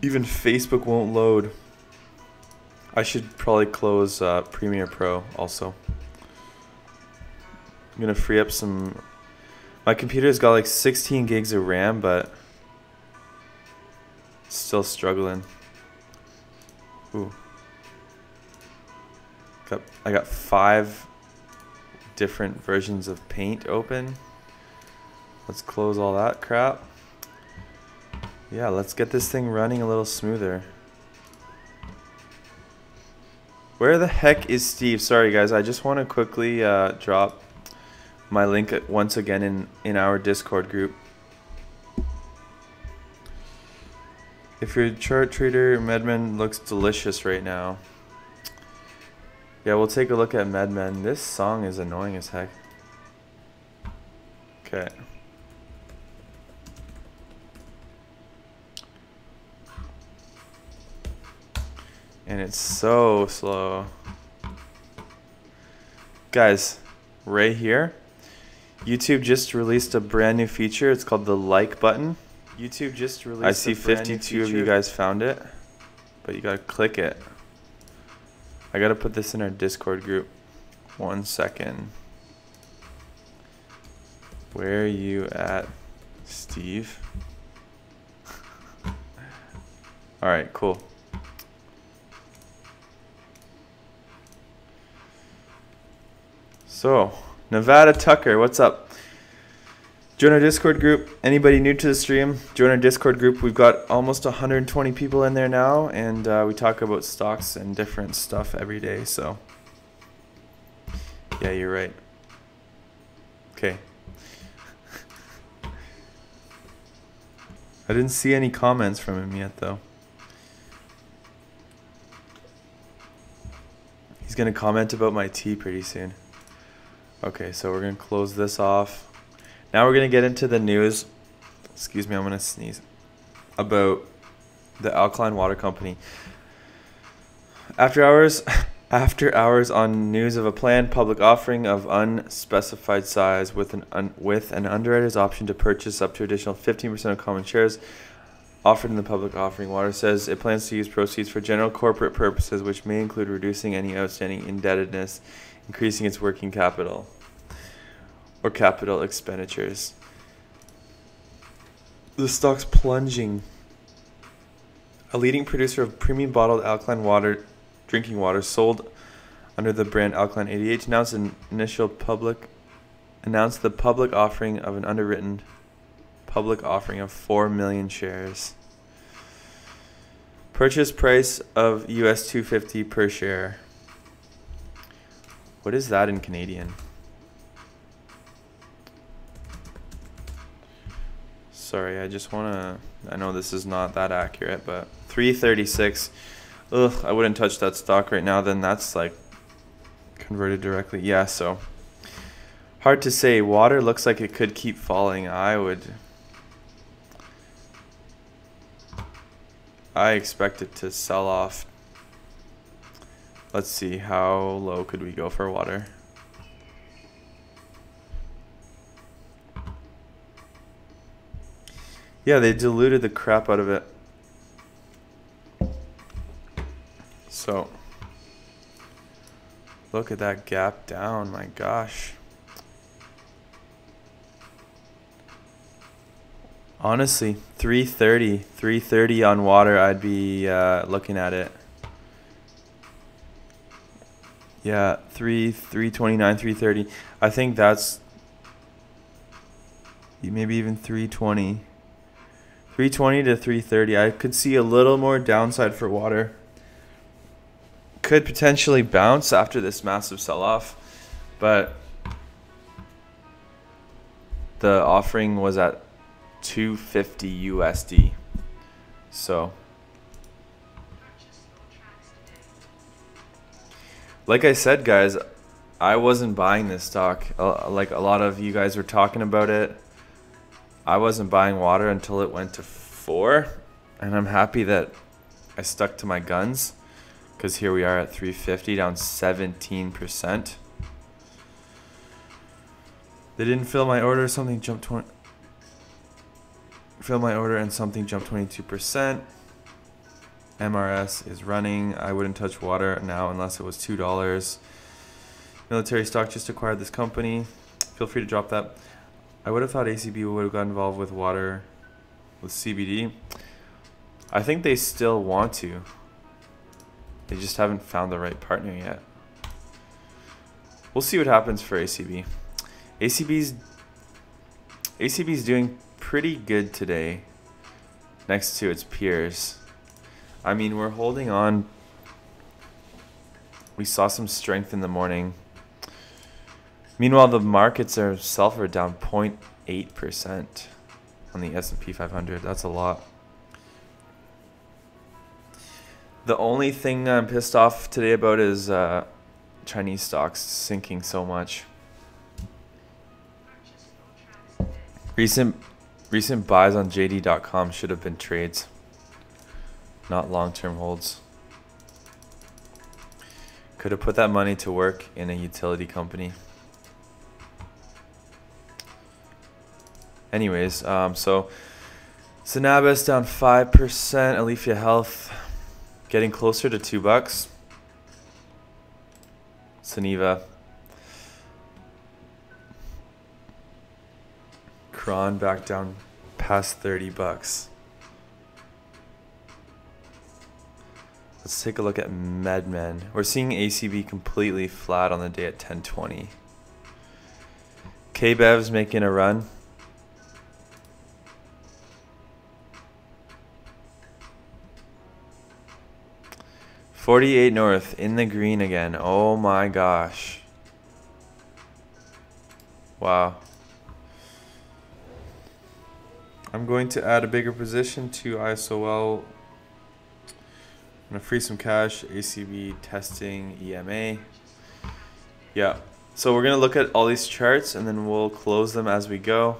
Even Facebook won't load. I should probably close Premiere Pro also. I'm gonna free up some. My computer's got like 16 gigs of RAM, but still struggling. Ooh. I got 5 different versions of Paint open. Let's close all that crap. Yeah, let's get this thing running a little smoother. Where the heck is Steve? Sorry guys, I just want to quickly drop my link once again in our Discord group. If you're a chart trader, Medmen looks delicious right now. Yeah, we'll take a look at Medmen. This song is annoying as heck. Okay. And it's so slow. Guys, right here, YouTube just released a brand new feature. It's called the like button. YouTube just released I see 52 of you guys found it, but you gotta click it. I gotta put this in our Discord group. 1 second. Where are you at, Steve? Alright, cool. So, Nevada Tucker, what's up? Join our Discord group. Anybody new to the stream, join our Discord group. We've got almost 120 people in there now, and we talk about stocks and different stuff every day. So, yeah, you're right. Okay. I didn't see any comments from him yet, though. He's going to comment about my tea pretty soon. Okay, so we're going to close this off. Now we're going to get into the news. Excuse me, I'm going to sneeze. About the Alkaline Water Company. After hours on news of a planned public offering of unspecified size with an underwriter's option to purchase up to additional 15% of common shares offered in the public offering. Water says it plans to use proceeds for general corporate purposes, which may include reducing any outstanding indebtedness, increasing its working capital, or capital expenditures. The stock's plunging. A leading producer of premium bottled alkaline water, drinking water, sold under the brand Alkaline 88, announced the public offering of an underwritten public offering of 4 million shares. Purchase price of US $2.50 per share. What is that in Canadian? Sorry, I just want to, I know this is not that accurate, but 336. Ugh, I wouldn't touch that stock right now. Then that's like converted directly. Yeah, so hard to say. Water looks like it could keep falling. I expect it to sell off. Let's see, how low could we go for water? Yeah, they diluted the crap out of it. So, look at that gap down, my gosh. Honestly, 330 on water, I'd be looking at it. Yeah, 329, 330. I think that's maybe even 320. 320 to 330. I could see a little more downside for water. Could potentially bounce after this massive sell-off, but the offering was at 250 USD. So, like I said, guys, I wasn't buying this stock. Like a lot of you guys were talking about it. I wasn't buying water until it went to 4, and I'm happy that I stuck to my guns, because here we are at 350, down 17%. They didn't fill my order, something jumped 20. Fill my order and something jumped 22%. MRS is running. I wouldn't touch water now unless it was $2. Military stock just acquired this company. Feel free to drop that. I would have thought ACB would have got involved with water, with CBD. I think they still want to. They just haven't found the right partner yet. We'll see what happens for ACB. ACB's doing pretty good today next to its peers. I mean, we're holding on. We saw some strength in the morning. Meanwhile, the markets itself are down 0.8% on the S&P 500. That's a lot. The only thing I'm pissed off today about is Chinese stocks sinking so much. Recent buys on JD.com should have been trades, not long-term holds. Could have put that money to work in a utility company. Anyways, so Namaste down 5%. Aphria Health getting closer to $2. Suniva. Khiron back down past $30. Let's take a look at MedMen. We're seeing ACB completely flat on the day at 1020. KBev's making a run. $48 North in the green again. Oh my gosh. Wow. I'm going to add a bigger position to ISOL. I'm going to free some cash. ACB testing EMA. Yeah. So we're gonna look at all these charts and then we'll close them as we go.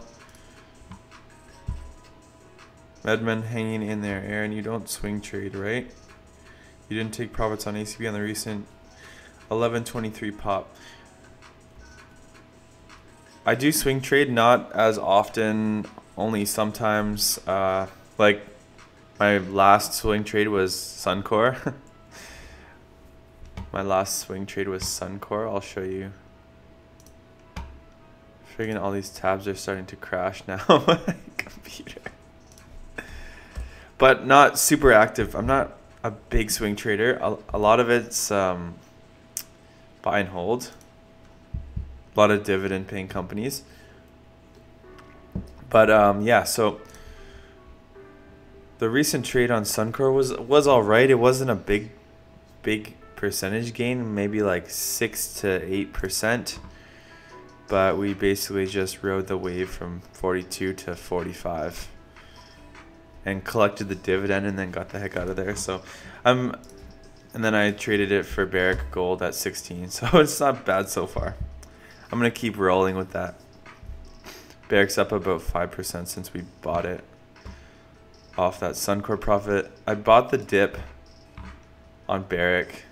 Medman hanging in there. Aaron, you don't swing trade, right? You didn't take profits on ACB on the recent 11.23 pop. I do swing trade, not as often, only sometimes. Like my last swing trade was Suncor. My last swing trade was Suncor. I'll show you. Friggin' all these tabs are starting to crash now. My computer. But not super active. I'm not a big swing trader. A lot of it's buy and hold. A lot of dividend paying companies. But yeah, so the recent trade on Suncor was all right. It wasn't a big percentage gain, maybe like 6 to 8%. But we basically just rode the wave from 42 to 45 and collected the dividend and then got the heck out of there. So and then I traded it for Barrick Gold at 16. So it's not bad so far. I'm going to keep rolling with that. Barrick's up about 5% since we bought it off that Suncor profit. I bought the dip on Barrick,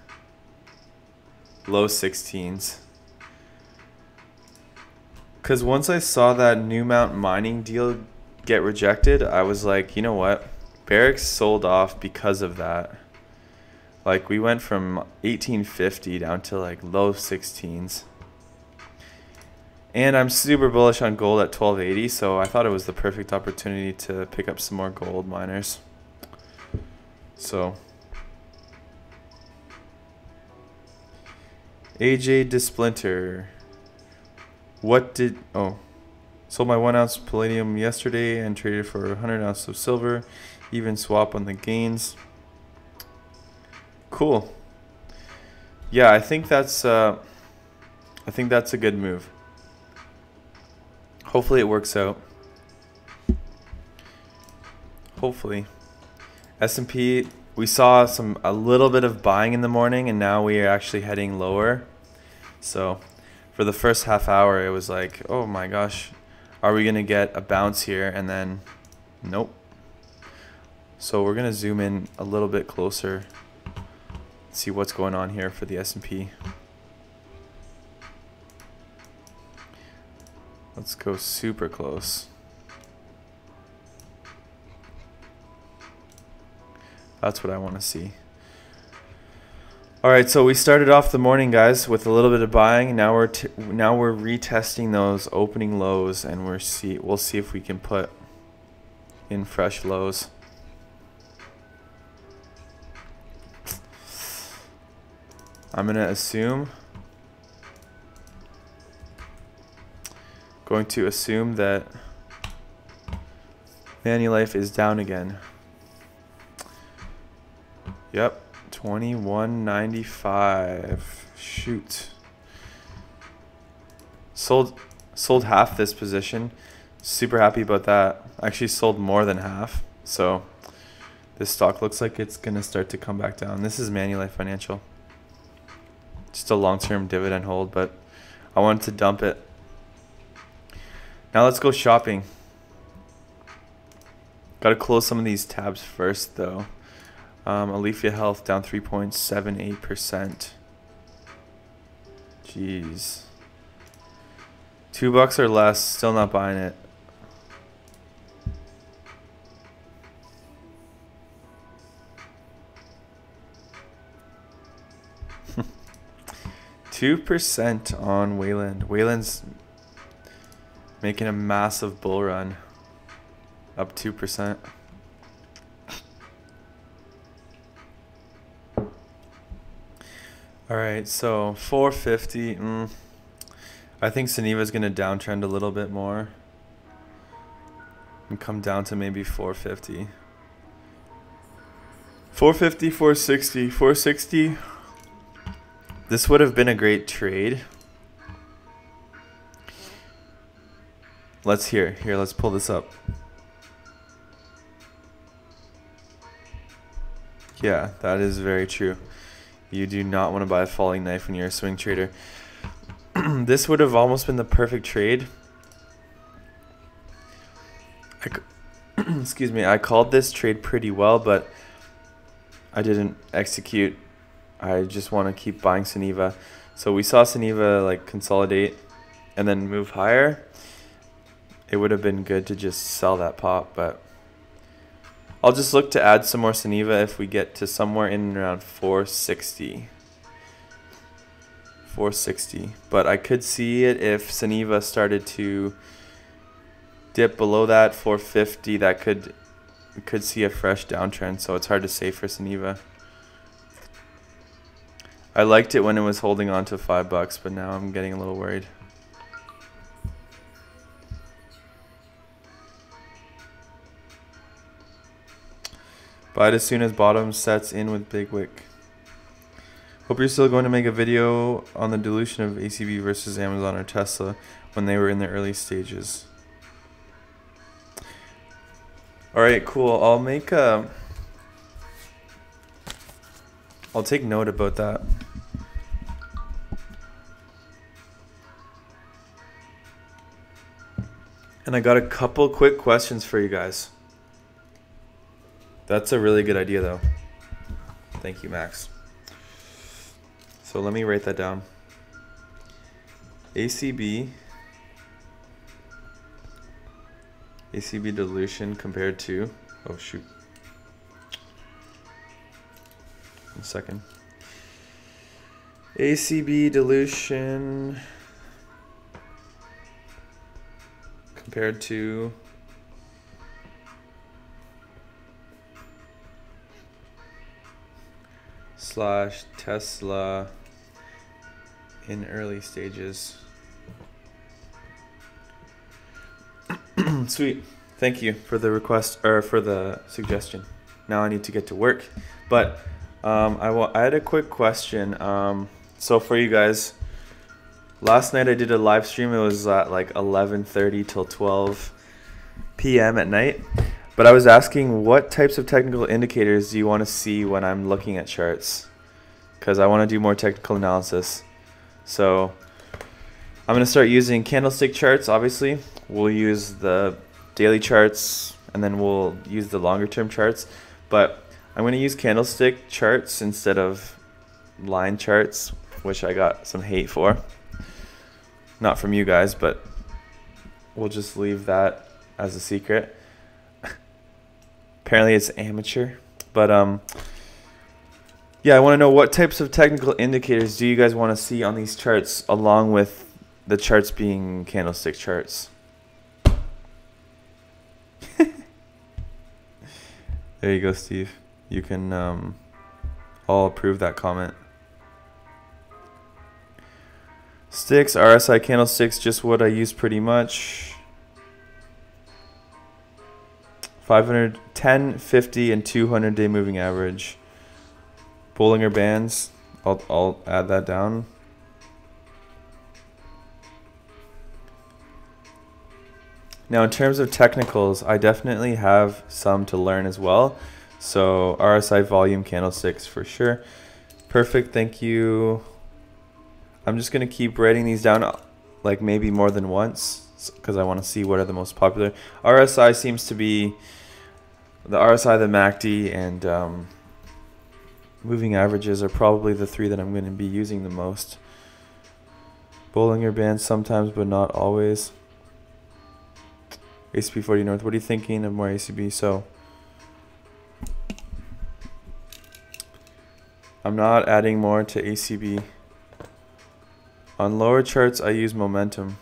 low 16s. Because once I saw that Newmont mining deal get rejected, I was like, you know what? Barrick sold off because of that. Like we went from 1850 down to like low 16s. And I'm super bullish on gold at 1280, so I thought it was the perfect opportunity to pick up some more gold miners. So AJ Desplinter. Sold my 1 ounce palladium yesterday and traded for 100 ounces of silver. Even swap on the gains. Cool. Yeah, I think that's a good move. Hopefully it works out. Hopefully. S&P, we saw a little bit of buying in the morning and now we are actually heading lower. So for the first half hour it was like, oh my gosh, are we going to get a bounce here? And then nope. So we're going to zoom in a little bit closer, see what's going on here for the S&P. Let's go super close. That's what I want to see. All right, so we started off the morning, guys, with a little bit of buying. Now we're retesting those opening lows, and we'll see if we can put in fresh lows. I'm gonna going to assume that Manulife is down again. Yep, 21.95. Shoot. Sold half this position. Super happy about that. Actually sold more than half. So this stock looks like it's gonna start to come back down. This is Manulife Financial. Just a long-term dividend hold, but I wanted to dump it. Now let's go shopping. Got to close some of these tabs first, though. Aphria Health down 3.78%. Jeez. $2 or less, still not buying it. $2 on Wayland. Wayland's making a massive bull run, up 2%. All right, so 450. I think Suneva's gonna downtrend a little bit more and come down to maybe 450. 450, 460, 460. This would have been a great trade. Let's here, let's pull this up. Yeah, that is very true. You do not want to buy a falling knife when you're a swing trader. This would have almost been the perfect trade. Excuse me, I called this trade pretty well, but I didn't execute. I just want to keep buying Suniva. So we saw Suniva like consolidate and then move higher. It would have been good to just sell that pop, but I'll just look to add some more Suniva if we get to somewhere in and around 460. 460. But I could see it if Suniva started to dip below that 450. That could see a fresh downtrend, so it's hard to say for Suniva. I liked it when it was holding on to $5, but now I'm getting a little worried. Buy it as soon as bottom sets in with big wick. Hope you're still going to make a video on the dilution of ACB versus Amazon or Tesla when they were in their early stages. Alright, cool. I'll take note about that. And I got a couple quick questions for you guys. That's a really good idea though. Thank you, Max. So let me write that down. ACB dilution compared to, oh shoot. 1 second. ACB dilution compared to / Tesla in early stages. Sweet. Thank you for the request, or for the suggestion. Now I need to get to work, but I had a quick question. So for you guys, last night I did a live stream. It was at like 11:30 till 12 p.m. at night. But I was asking, what types of technical indicators do you want to see when I'm looking at charts? Because I want to do more technical analysis. So I'm going to start using candlestick charts, obviously. We'll use the daily charts, and then we'll use the longer term charts. But I'm going to use candlestick charts instead of line charts, which I got some hate for. Not from you guys, but we'll just leave that as a secret. Apparently it's amateur, but yeah, I want to know what types of technical indicators do you guys want to see on these charts, along with the charts being candlestick charts. There you go, Steve. You can all approve that comment. Sticks, RSI candlesticks, just what I use pretty much. 500, 10, 50, and 200 day moving average. Bollinger Bands, I'll add that down. Now in terms of technicals, I definitely have some to learn as well. So RSI volume candlesticks for sure. Perfect, thank you. I'm just gonna keep writing these down, like maybe more than once, because I want to see what are the most popular. RSI seems to be the RSI, the MACD, and moving averages are probably the three that I'm going to be using the most. Bollinger Bands sometimes, but not always. ACB 40 North, what are you thinking of more ACB? So I'm not adding more to ACB. On lower charts, I use momentum.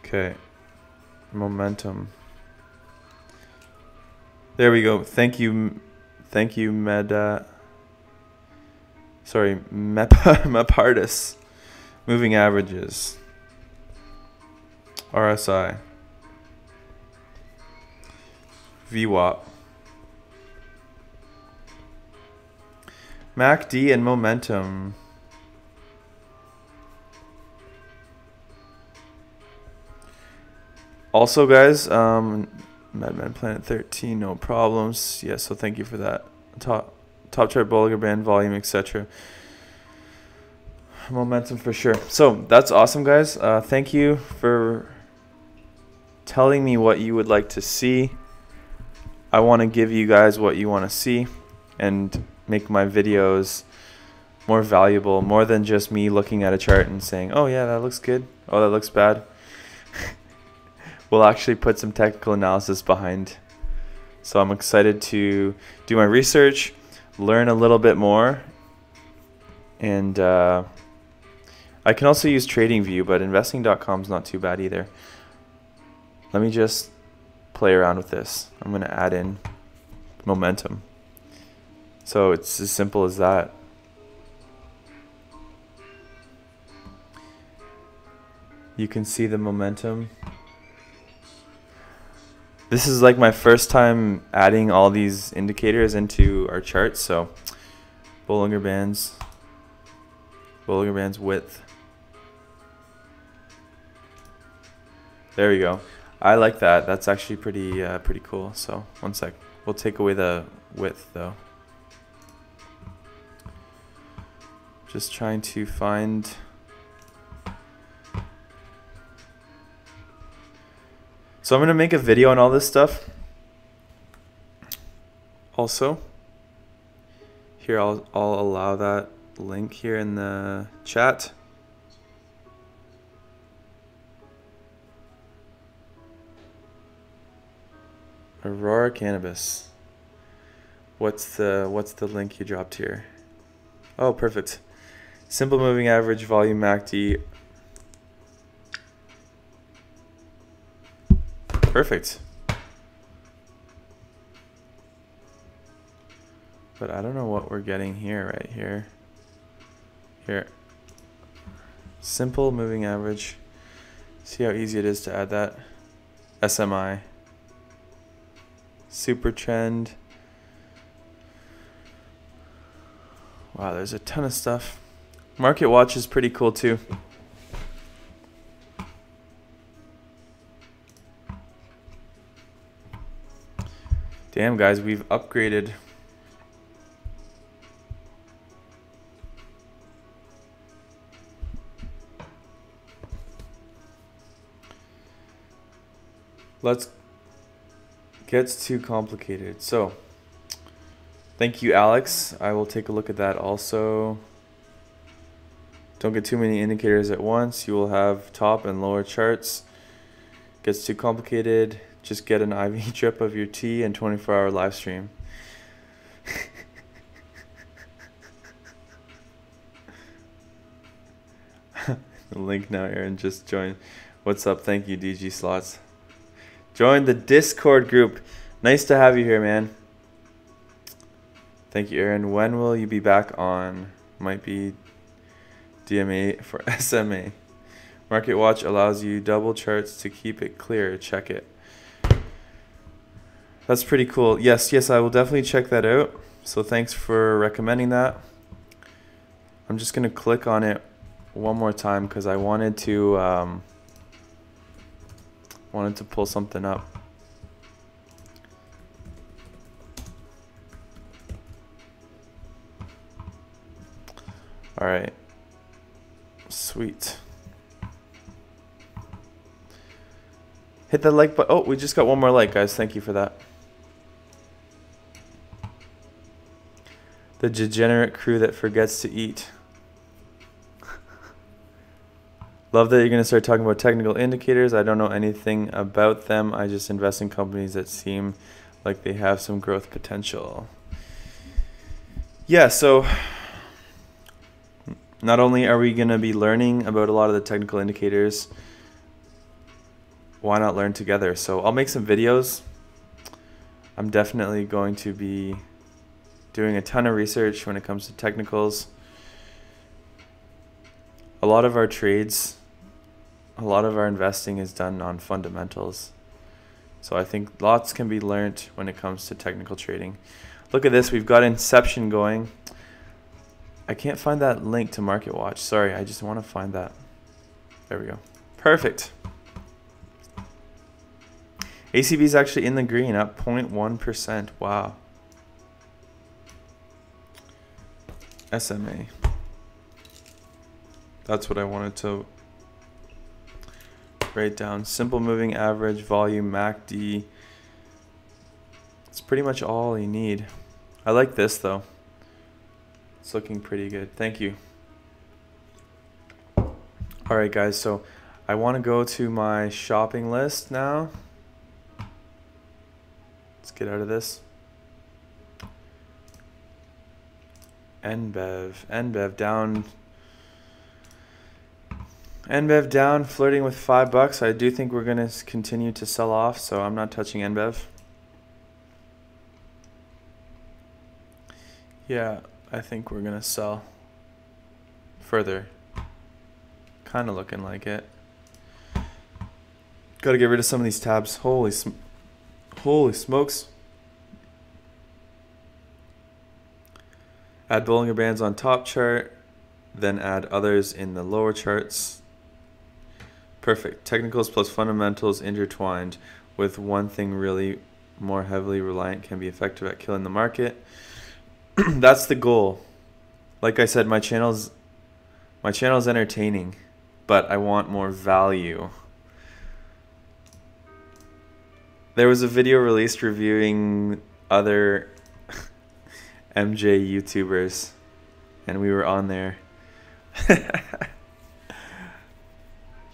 Okay, momentum. There we go. Thank you, Mepardis. Moving averages. RSI. VWAP. MACD and momentum. Also, guys, Madman Planet 13, no problems. Yeah, so thank you for that. Top chart, Bollinger Band, volume, etc. momentum for sure. So that's awesome, guys. Thank you for telling me what you would like to see. I want to give you guys what you want to see and make my videos more valuable, more than just me looking at a chart and saying, oh yeah, that looks good, oh that looks bad. We'll actually put some technical analysis behind. So I'm excited to do my research, learn a little bit more, and I can also use TradingView, but investing.com is not too bad either. Let me just play around with this. I'm going to add in momentum. So it's as simple as that. You can see the momentum. This is like my first time adding all these indicators into our charts. So Bollinger Bands width. There we go. I like that. That's actually pretty cool. So one sec. We'll take away the width though. Just trying to find. So I'm going to make a video on all this stuff. Also, here I'll allow that link here in the chat. Aurora Cannabis. What's the link you dropped here? Oh, perfect. Simple moving average, volume MACD. Perfect. But I don't know what we're getting here, right here. Here. Simple moving average. See how easy it is to add that. SMI. Super trend. Wow, there's a ton of stuff. Market watch is pretty cool too. Damn, guys, we've upgraded. Gets too complicated. So, thank you, Alex. I will take a look at that also. Don't get too many indicators at once. You will have top and lower charts. Gets too complicated. Just get an IV drip of your tea and 24-hour live stream. The link now, Aaron. Just join. What's up? Thank you, DG Slots. Join the Discord group. Nice to have you here, man. Thank you, Aaron. When will you be back on? Might be DMA for SMA. Market Watch allows you double charts to keep it clear. Check it. That's pretty cool. Yes, I will definitely check that out. So thanks for recommending that. I'm just going to click on it one more time because I wanted to pull something up. All right. Sweet. Hit that like button. Oh, we just got one more like, guys. Thank you for that. The degenerate crew that forgets to eat. Love that you're going to start talking about technical indicators. I don't know anything about them. I just invest in companies that seem like they have some growth potential. Yeah, so not only are we going to be learning about a lot of the technical indicators, why not learn together? So I'll make some videos. I'm definitely going to be doing a ton of research when it comes to technicals. A lot of our trades, a lot of our investing is done on fundamentals. So I think lots can be learned when it comes to technical trading. Look at this, we've got Inception going. I can't find that link to Market Watch. Sorry, I just want to find that. There we go. Perfect. ACB is actually in the green, up 0.1%. Wow. SMA. That's what I wanted to write down. Simple moving average, volume, MACD. It's pretty much all you need. I like this though. It's looking pretty good. Thank you. All right, guys. So I want to go to my shopping list now. Let's get out of this. NBev down. NBev down, flirting with $5. I do think we're gonna continue to sell off, so I'm not touching NBev. Yeah, I think we're gonna sell further. Kind of looking like it. Got to get rid of some of these tabs. Holy smokes! Add Bollinger Bands on top chart, then add others in the lower charts. Perfect. Technicals plus fundamentals intertwined with one thing really more heavily reliant can be effective at killing the market. That's the goal. Like I said, my channel's entertaining, but I want more value. There was a video released reviewing other MJ YouTubers, and we were on there.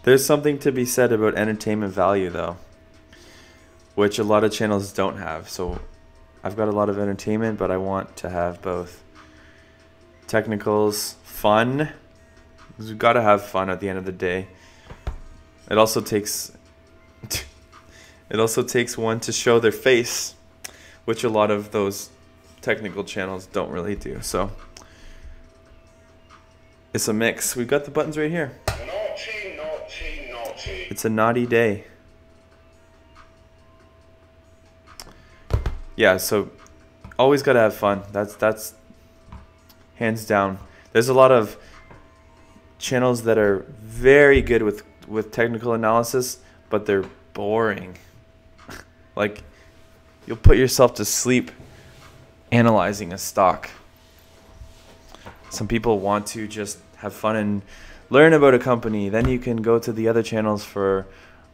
There's something to be said about entertainment value though, which a lot of channels don't have. So I've got a lot of entertainment, but I want to have both. Technicals, fun. We've got to have fun at the end of the day. It also takes one to show their face, which a lot of those technical channels don't really do. So it's a mix. We've got the buttons right here. Naughty, naughty, naughty. It's a naughty day. Yeah, so always got to have fun. That's hands down. There's a lot of channels that are very good with technical analysis, but they're boring. Like, you'll put yourself to sleep analyzing a stock. Some people want to just have fun and learn about a company. Then you can go to the other channels for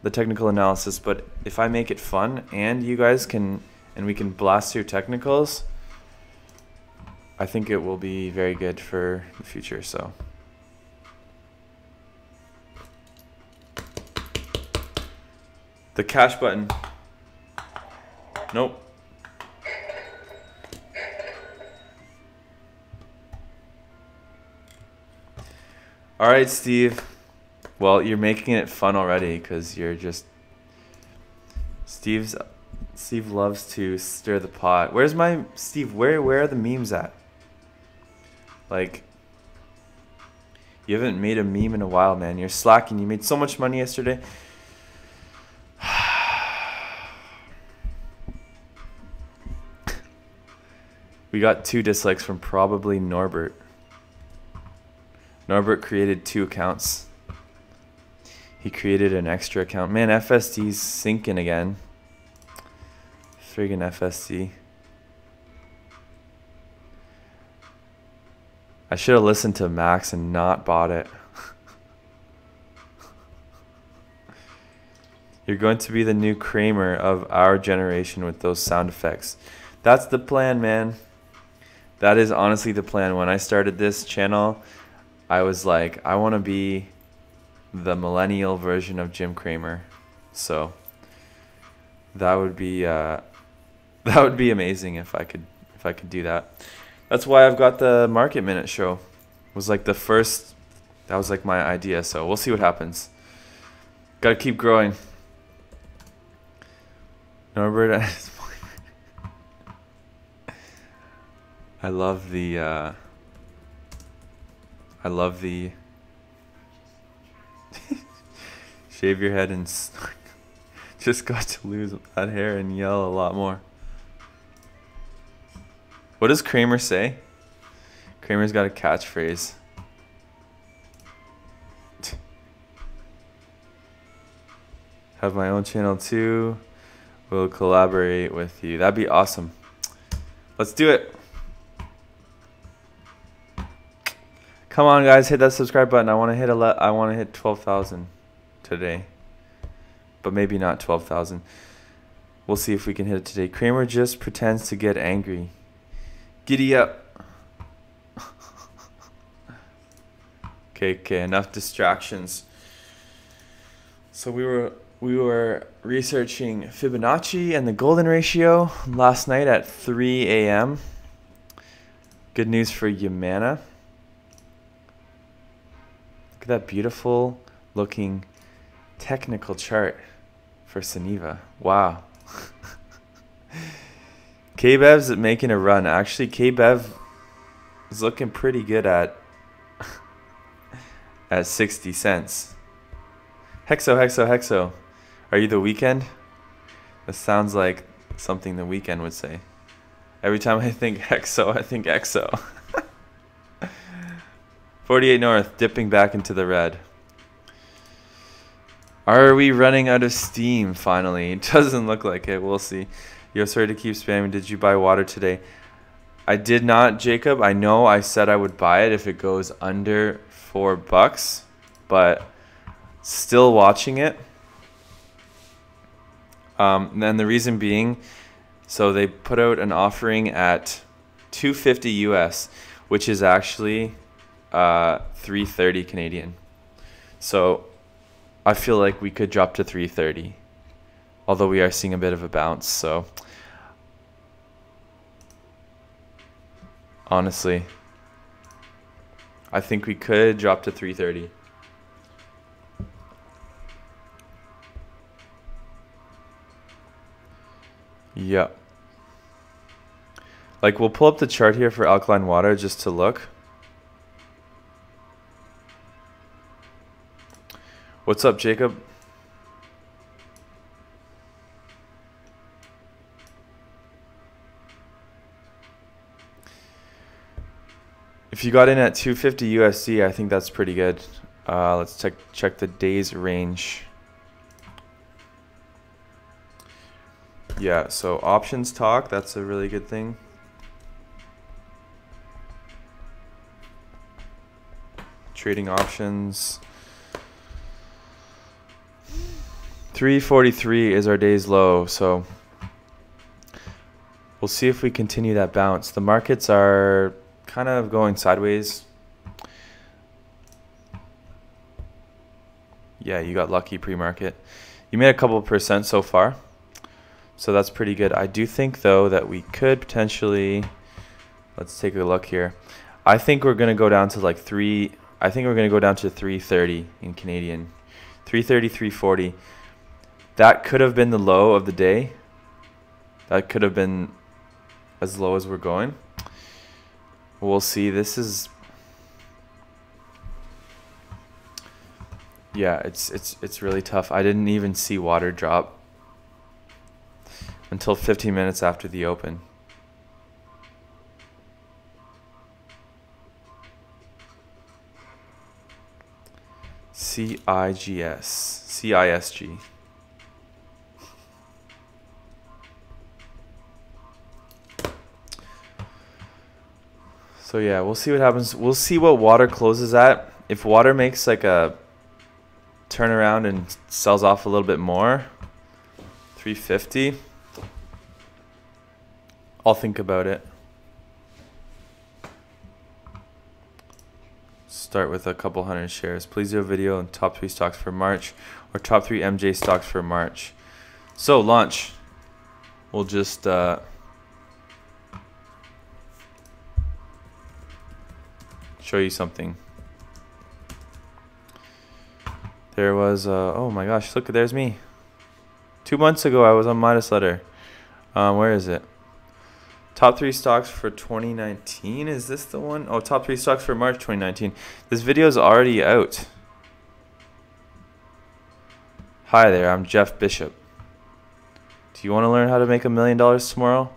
the technical analysis. But if I make it fun and you guys can, and we can blast through technicals, I think it will be very good for the future. So the cash button. Nope. All right, Steve. Well, you're making it fun already because you're just... Steve loves to stir the pot. Where's my... Steve, where are the memes at? Like, you haven't made a meme in a while, man. You're slacking. You made so much money yesterday. We got 2 dislikes from probably Norbert. Norbert created 2 accounts. He created an extra account. Man, FSD's sinking again. Friggin' FSD. I should have listened to Max and not bought it. You're going to be the new Kramer of our generation with those sound effects. That's the plan, man. That is honestly the plan. When I started this channel, I was like, I want to be the millennial version of Jim Kramer. So that would be amazing if I could do that. That's why I've got the Market Minute show. It was like the first, that was like my idea. So we'll see what happens. Got to keep growing. Norbert, I love the shave your head and just got to lose that hair and yell a lot more. What does Kramer say? Kramer's got a catchphrase. Have my own channel too. We'll collaborate with you. That'd be awesome. Let's do it. Come on, guys, hit that subscribe button. I want to hit I want to hit 12,000 today, but maybe not 12,000. We'll see if we can hit it today. Kramer just pretends to get angry. Giddy up. Okay, enough distractions. So we were researching Fibonacci and the golden ratio last night at 3 a.m. Good news for Yamana. Look at that beautiful looking technical chart for Suniva. Wow. KBev's making a run. Actually, KBev is looking pretty good at 60 cents. Hexo. Are you the Weekend? That sounds like something the Weekend would say. Every time I think Hexo, I think Exo. 48 North, dipping back into the red. Are we running out of steam finally? It doesn't look like it. We'll see. Yo, sorry to keep spamming. Did you buy water today? I did not, Jacob. I know I said I would buy it if it goes under $4, but still watching it. And the reason being, so they put out an offering at $250 US, which is actually $330 Canadian. So I feel like we could drop to $330, although we are seeing a bit of a bounce. So honestly, I think we could drop to $330. Yep. Like, we'll pull up the chart here for Alkaline Water just to look. What's up, Jacob? If you got in at 250 USD, I think that's pretty good. Let's check the days range. Yeah, so options talk, that's a really good thing. Trading options. 343 is our day's low, so we'll see if we continue that bounce. The markets are kind of going sideways. Yeah, you got lucky pre-market. You made a couple % so far, so that's pretty good. I do think though that we could potentially, let's take a look here. I think we're gonna go down to like I think we're gonna go down to 330 in Canadian. 330, 340. That could have been the low of the day. That could have been as low as we're going. We'll see. This is, yeah, it's really tough. I didn't even see water drop until 15 minutes after the open. CISG. So yeah, we'll see what happens. We'll see what water closes at. If water makes like a turnaround and sells off a little bit more, 350, I'll think about it. Start with a couple hundred shares. Please do a video on top 3 stocks for March or top 3 MJ stocks for March. So launch. We'll just show you something. There was oh my gosh, look, there's me. 2 months ago I was on Midas Letter. Where is it? Top 3 stocks for 2019. Is this the one? Oh, top 3 stocks for March 2019. This video is already out. Hi there, I'm Jeff Bishop. Do you want to learn how to make $1 million tomorrow?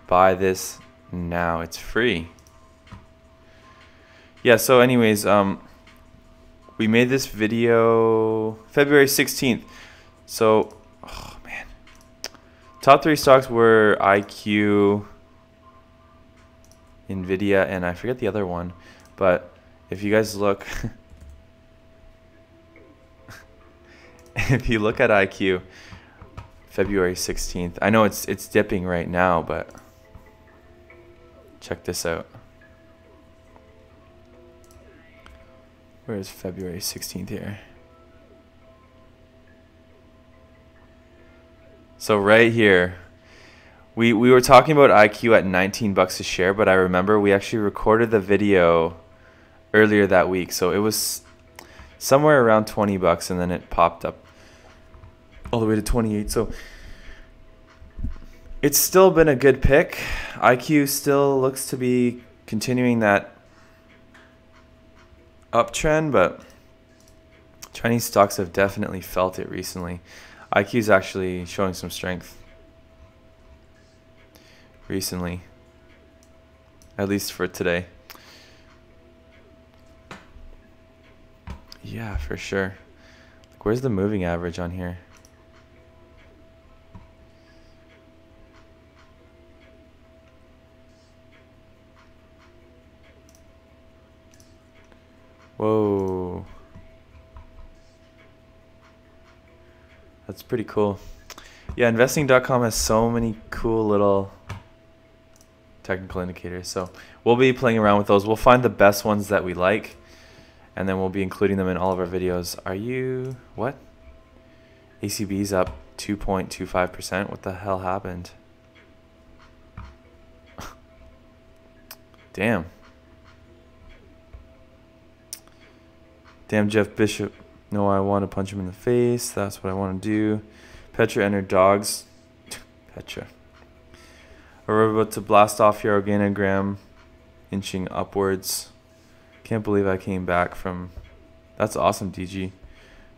Buy this now. It's free. Yeah, so anyways, we made this video February 16th. So, oh man. Top 3 stocks were IQ, Nvidia, and I forget the other one. But if you guys look, if you look at IQ, February 16th, I know it's dipping right now, but check this out. Where is February 16th here? So right here, we were talking about IQ at 19 bucks a share, but I remember we actually recorded the video earlier that week, so it was somewhere around 20 bucks, and then it popped up all the way to 28. So it's still been a good pick. IQ still looks to be continuing that uptrend, but Chinese stocks have definitely felt it recently. IQ is actually showing some strength recently, at least for today. Yeah, for sure. Like, where's the moving average on here? Whoa. That's pretty cool. Yeah, investing.com has so many cool little technical indicators. So we'll be playing around with those. We'll find the best ones that we like, and then we'll be including them in all of our videos. Are you, what? ACB's up 2.25%. What the hell happened? Damn. Damn, Jeff Bishop. No, I want to punch him in the face. That's what I want to do. Petra and her dogs. Petra. We're about to blast off your organogram, inching upwards. Can't believe I came back from... That's awesome, DG.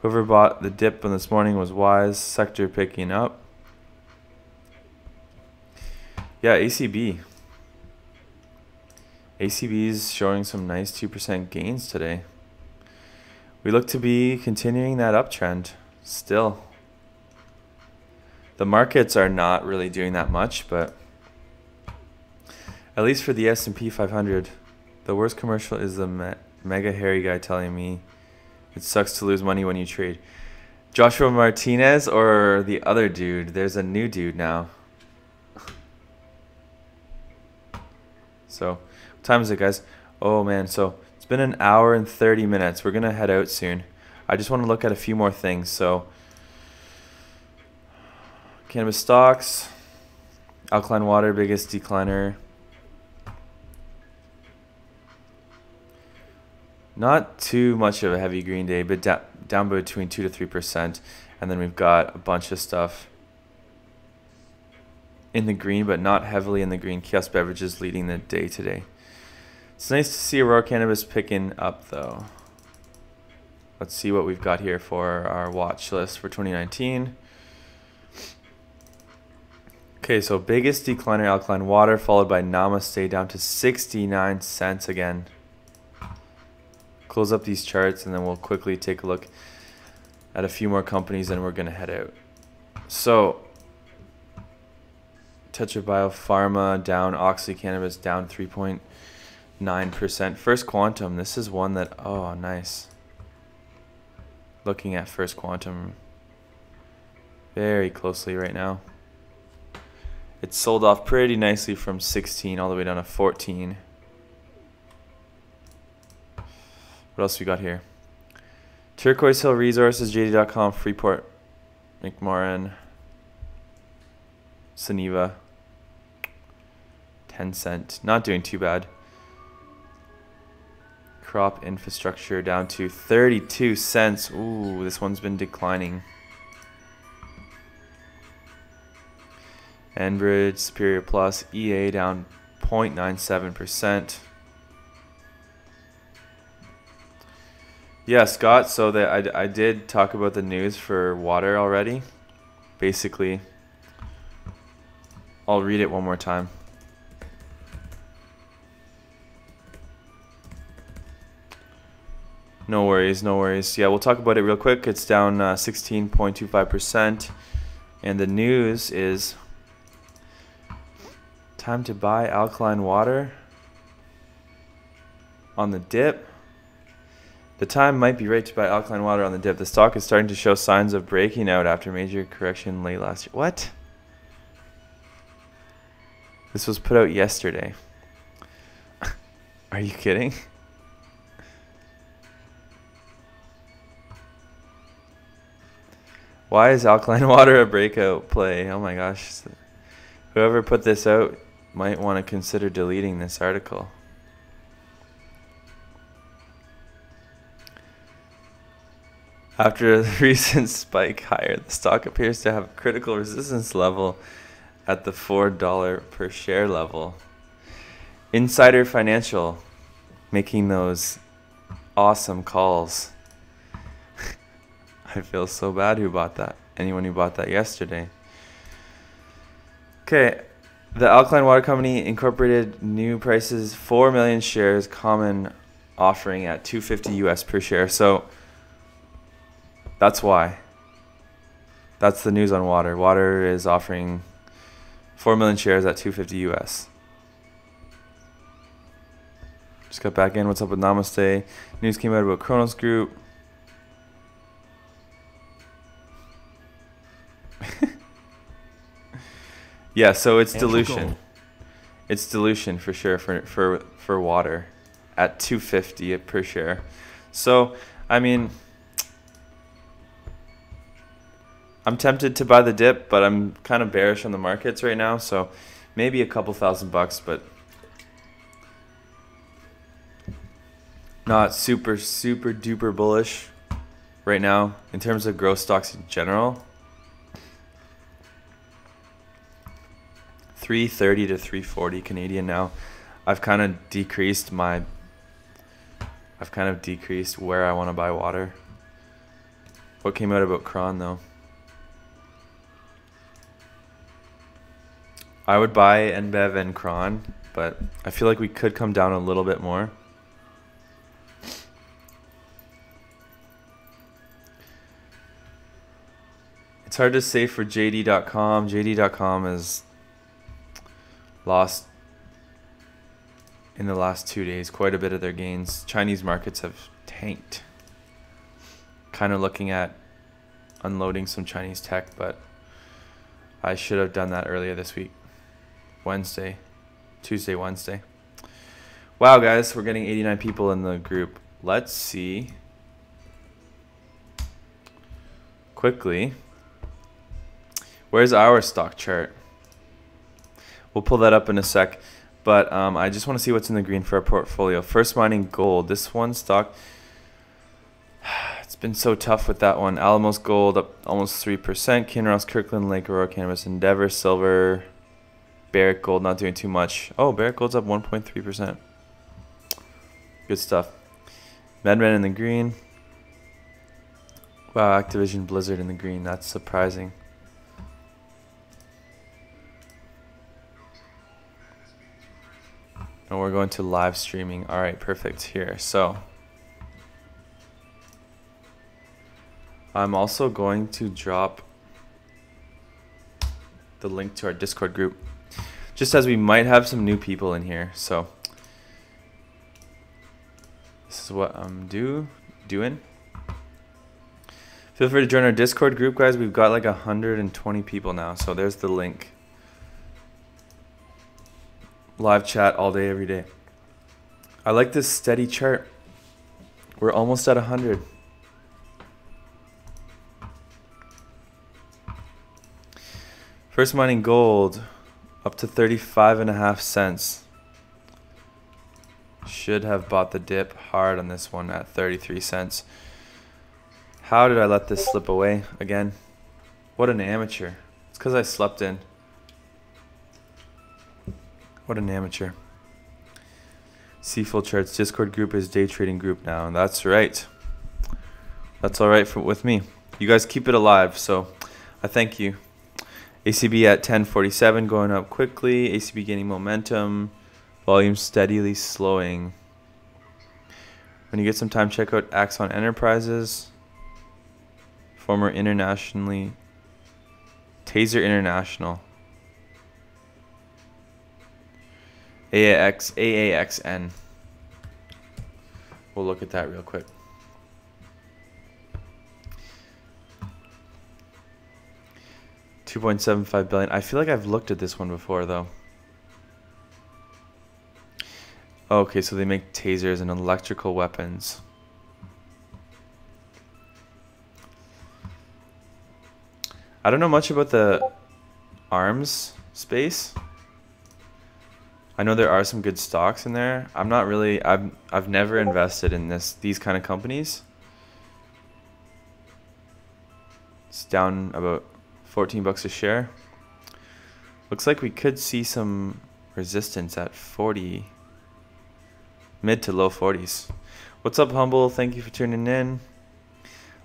Whoever bought the dip on this morning was wise. Sector picking up. Yeah, ACB. ACB's showing some nice 2% gains today. We look to be continuing that uptrend still. The markets are not really doing that much, but at least for the S&P 500, the worst commercial is the mega hairy guy telling me it sucks to lose money when you trade. Joshua Martinez or the other dude? There's a new dude now. So, what time is it, guys? Oh man, so it's been an hour and 30 minutes. We're gonna head out soon. I just want to look at a few more things. So, cannabis stocks, Alkaline Water, biggest decliner. Not too much of a heavy green day, but down between 2 to 3%. And then we've got a bunch of stuff in the green, but not heavily in the green. Kiosk beverages leading the day today. It's nice to see Aurora Cannabis picking up, though. Let's see what we've got here for our watch list for 2019. Okay, so biggest decliner, Alkaline Water, followed by Namaste, down to 69 cents again. Close up these charts, and then we'll quickly take a look at a few more companies, and we're going to head out. So, Tetra Biopharma down, Oxy Cannabis down 3.9%. First Quantum, this is one that, oh, nice. Looking at First Quantum very closely right now. It's sold off pretty nicely from 16 all the way down to 14. What else we got here? Turquoise Hill Resources, JD.com, Freeport, McMoran, Suniva, 10 cent. Not doing too bad. Crop Infrastructure down to 32 cents. Ooh, this one's been declining. Enbridge, Superior Plus, EA down 0.97%. Yeah, Scott, so that I did talk about the news for water already. Basically, I'll read it one more time. No worries, no worries. Yeah, we'll talk about it real quick. It's down 16.25%. And the news is time to buy Alkaline Water on the dip. The time might be right to buy Alkaline Water on the dip. The stock is starting to show signs of breaking out after major correction late last year. What? This was put out yesterday. Are you kidding? Why is Alkaline Water a breakout play? Oh my gosh. Whoever put this out might want to consider deleting this article. After a recent spike higher, the stock appears to have a critical resistance level at the $4 per share level. Insider Financial making those awesome calls. I feel so bad who bought that. Anyone who bought that yesterday. Okay, the Alkaline Water Company incorporated new prices, 4 million shares, common offering at $250 US per share. So that's why. That's the news on water. Water is offering 4 million shares at $250 US. Just got back in. What's up with Namaste? News came out about Kronos Group. Yeah, so it's dilution. It's dilution for sure for water at $250 per share. So, I mean, I'm tempted to buy the dip, but I'm kind of bearish on the markets right now, so maybe a couple $1,000, but not super duper bullish right now in terms of growth stocks in general. 330 to 340 Canadian now. I've kind of decreased where I want to buy water. What came out about Khiron though? I would buy NBEV and Khiron, but I feel like we could come down a little bit more. It's hard to say for JD.com. JD.com is lost in the last 2 days quite a bit of their gains. Chinese markets have tanked. Kind of looking at unloading some Chinese tech, but I should have done that earlier this week. Tuesday, Wednesday. Wow, guys, we're getting 89 people in the group. Let's see quickly. Where's our stock chart? We'll pull that up in a sec, but I just want to see what's in the green for our portfolio. First Mining Gold. This one stock, it's been so tough with that one. Alamos Gold up almost 3%. Kinross, Kirkland Lake, Aurora Cannabis, Endeavor, Silver, Barrick Gold not doing too much. Oh, Barrick Gold's up 1.3%. Good stuff. MedMen in the green. Wow, Activision Blizzard in the green. That's surprising. And we're going to live streaming. All right, perfect here. So I'm also going to drop the link to our Discord group, just as we might have some new people in here. So this is what I'm doing. Feel free to join our Discord group, guys. We've got like 120 people now. So there's the link. Live chat all day, every day. I like this steady chart. We're almost at 100. First Mining Gold up to 35.5 cents. Should have bought the dip hard on this one at 33 cents. How did I let this slip away again? What an amateur. It's because I slept in. What an amateur. See full charts. Discord group is day trading group now. That's right. That's all right with me. You guys keep it alive, so I thank you. ACB at 1047 going up quickly. ACB gaining momentum. Volume steadily slowing. When you get some time, check out Axon Enterprises. Former internationally. Taser International. AAXN. We'll look at that real quick. 2.75 billion. I feel like I've looked at this one before though. Okay, so they make tasers and electrical weapons. I don't know much about the arms space. I know there are some good stocks in there. I'm not really, I've never invested in these kind of companies. It's down about 14 bucks a share. Looks like we could see some resistance at 40, mid to low 40s. What's up, Humble? Thank you for tuning in.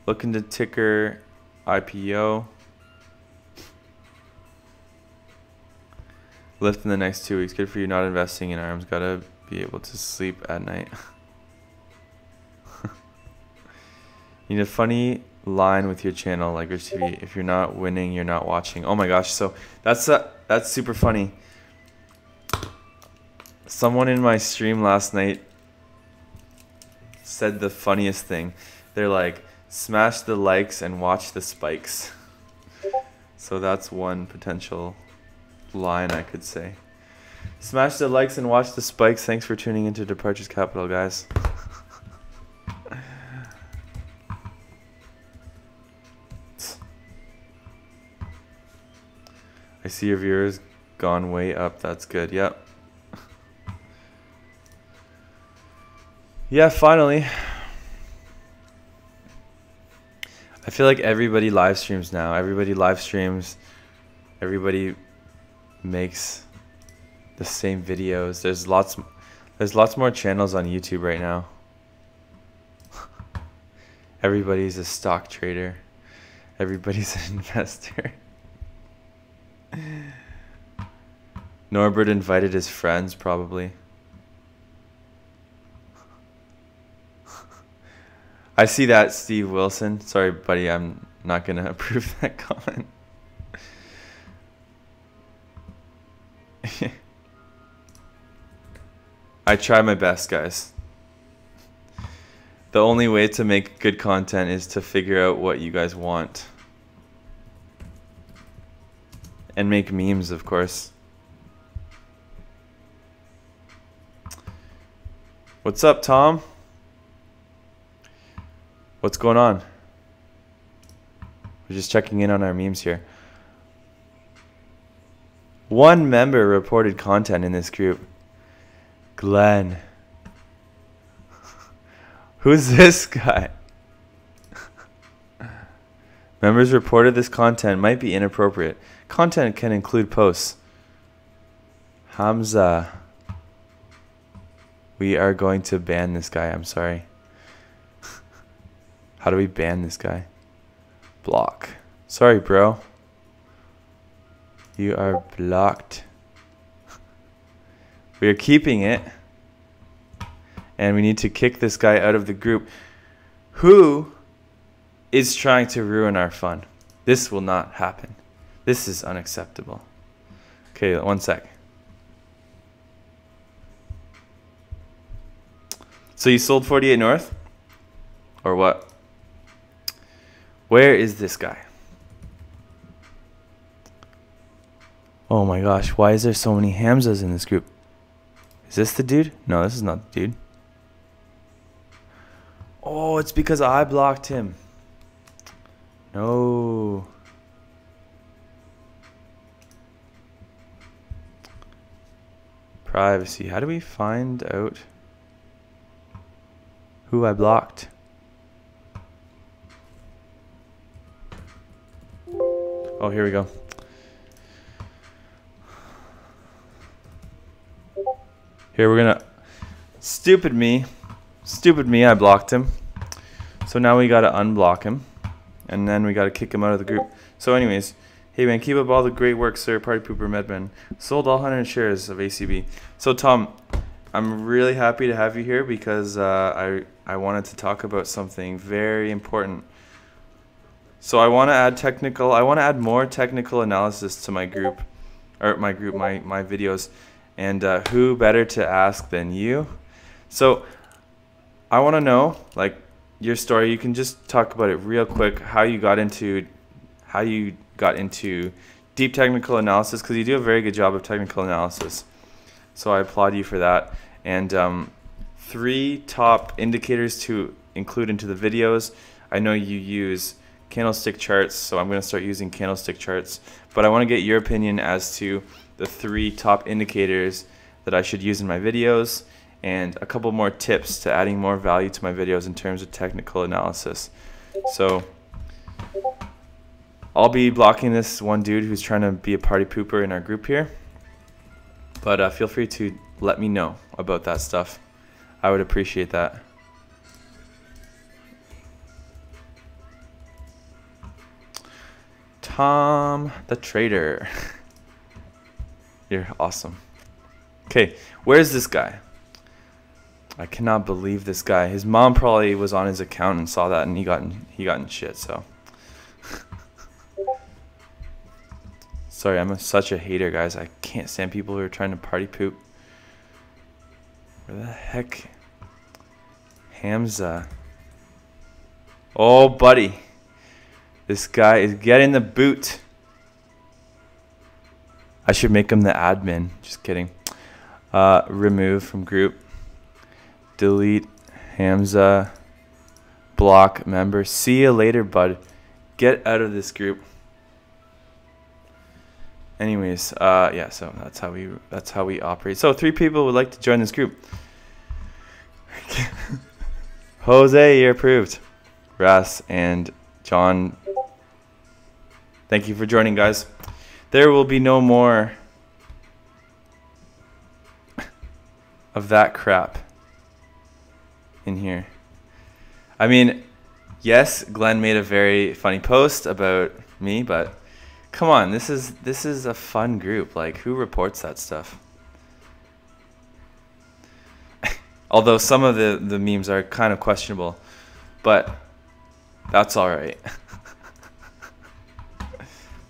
Looking to ticker IPO. Lift in the next 2 weeks. Good for you not investing in arms. Gotta be able to sleep at night. You need a funny line with your channel, like your TV. If you're not winning, you're not watching. Oh my gosh, so that's super funny. Someone in my stream last night said the funniest thing. They're like, smash the likes and watch the spikes. So that's one potential line I could say. Smash the likes and watch the spikes. Thanks for tuning into Departures Capital, guys. I see your viewers gone way up. That's good. Yep. Yeah, finally. I feel like everybody live streams now. Everybody live streams. Everybody makes the same videos. There's lots more channels on YouTube right now. Everybody's a stock trader. Everybody's an investor. Norbert invited his friends, probably. I see that, Steve Wilson. Sorry, buddy, I'm not going to approve that comment. I try my best, guys. The only way to make good content is to figure out what you guys want. And make memes, of course. What's up, Tom? What's going on? We're just checking in on our memes here. One member reported content in this group. Glenn. Who's this guy? Members reported this content might be inappropriate. Content can include posts. Hamza. We are going to ban this guy. I'm sorry. How do we ban this guy? Block. Sorry, bro. You are blocked. We are keeping it. And we need to kick this guy out of the group. Who is trying to ruin our fun? This will not happen. This is unacceptable. Okay, one sec. So you sold 48 North? Or what? Where is this guy? Oh my gosh, why is there so many Hamzas in this group? Is this the dude? No, this is not the dude. Oh, it's because I blocked him. No. Privacy. How do we find out who I blocked? Oh, here we go. Here we're gonna... Stupid me, I blocked him. So now we gotta unblock him. And then we gotta kick him out of the group. So anyways, hey man, keep up all the great work, sir. Party Pooper Medman. Sold all 100 shares of ACB. So Tom, I'm really happy to have you here because I wanted to talk about something very important. So I want to add more technical analysis to my group, or my videos. And who better to ask than you? So I want to know, like, your story. You can just talk about it real quick, how you got into, how you got into deep technical analysis, because you do a very good job of technical analysis. So I applaud you for that. And 3 top indicators to include into the videos. I know you use candlestick charts, so I'm going to start using candlestick charts. But I want to get your opinion as to the 3 top indicators that I should use in my videos, and a couple more tips to adding more value to my videos in terms of technical analysis. So I'll be blocking this one dude who's trying to be a party pooper in our group here. But feel free to let me know about that stuff. I would appreciate that. Tom the Trader. You're awesome. Okay, where's this guy? I cannot believe this guy. His mom probably was on his account and saw that, and he got in shit, so. Sorry, I'm such a hater, guys. I can't stand people who are trying to party poop. Where the heck? Hamza. Oh, buddy. This guy is getting the boot. I should make him the admin. Just kidding. Remove from group. Delete Hamza. Block member. See you later, bud. Get out of this group. Anyways, yeah, so that's how we operate. So 3 people would like to join this group. Jose, you're approved. Ras and John, thank you for joining, guys. There will be no more of that crap in here. I mean, yes, Glenn made a very funny post about me, but come on, this is a fun group. Like, who reports that stuff? Although some of the memes are kind of questionable, but that's all right.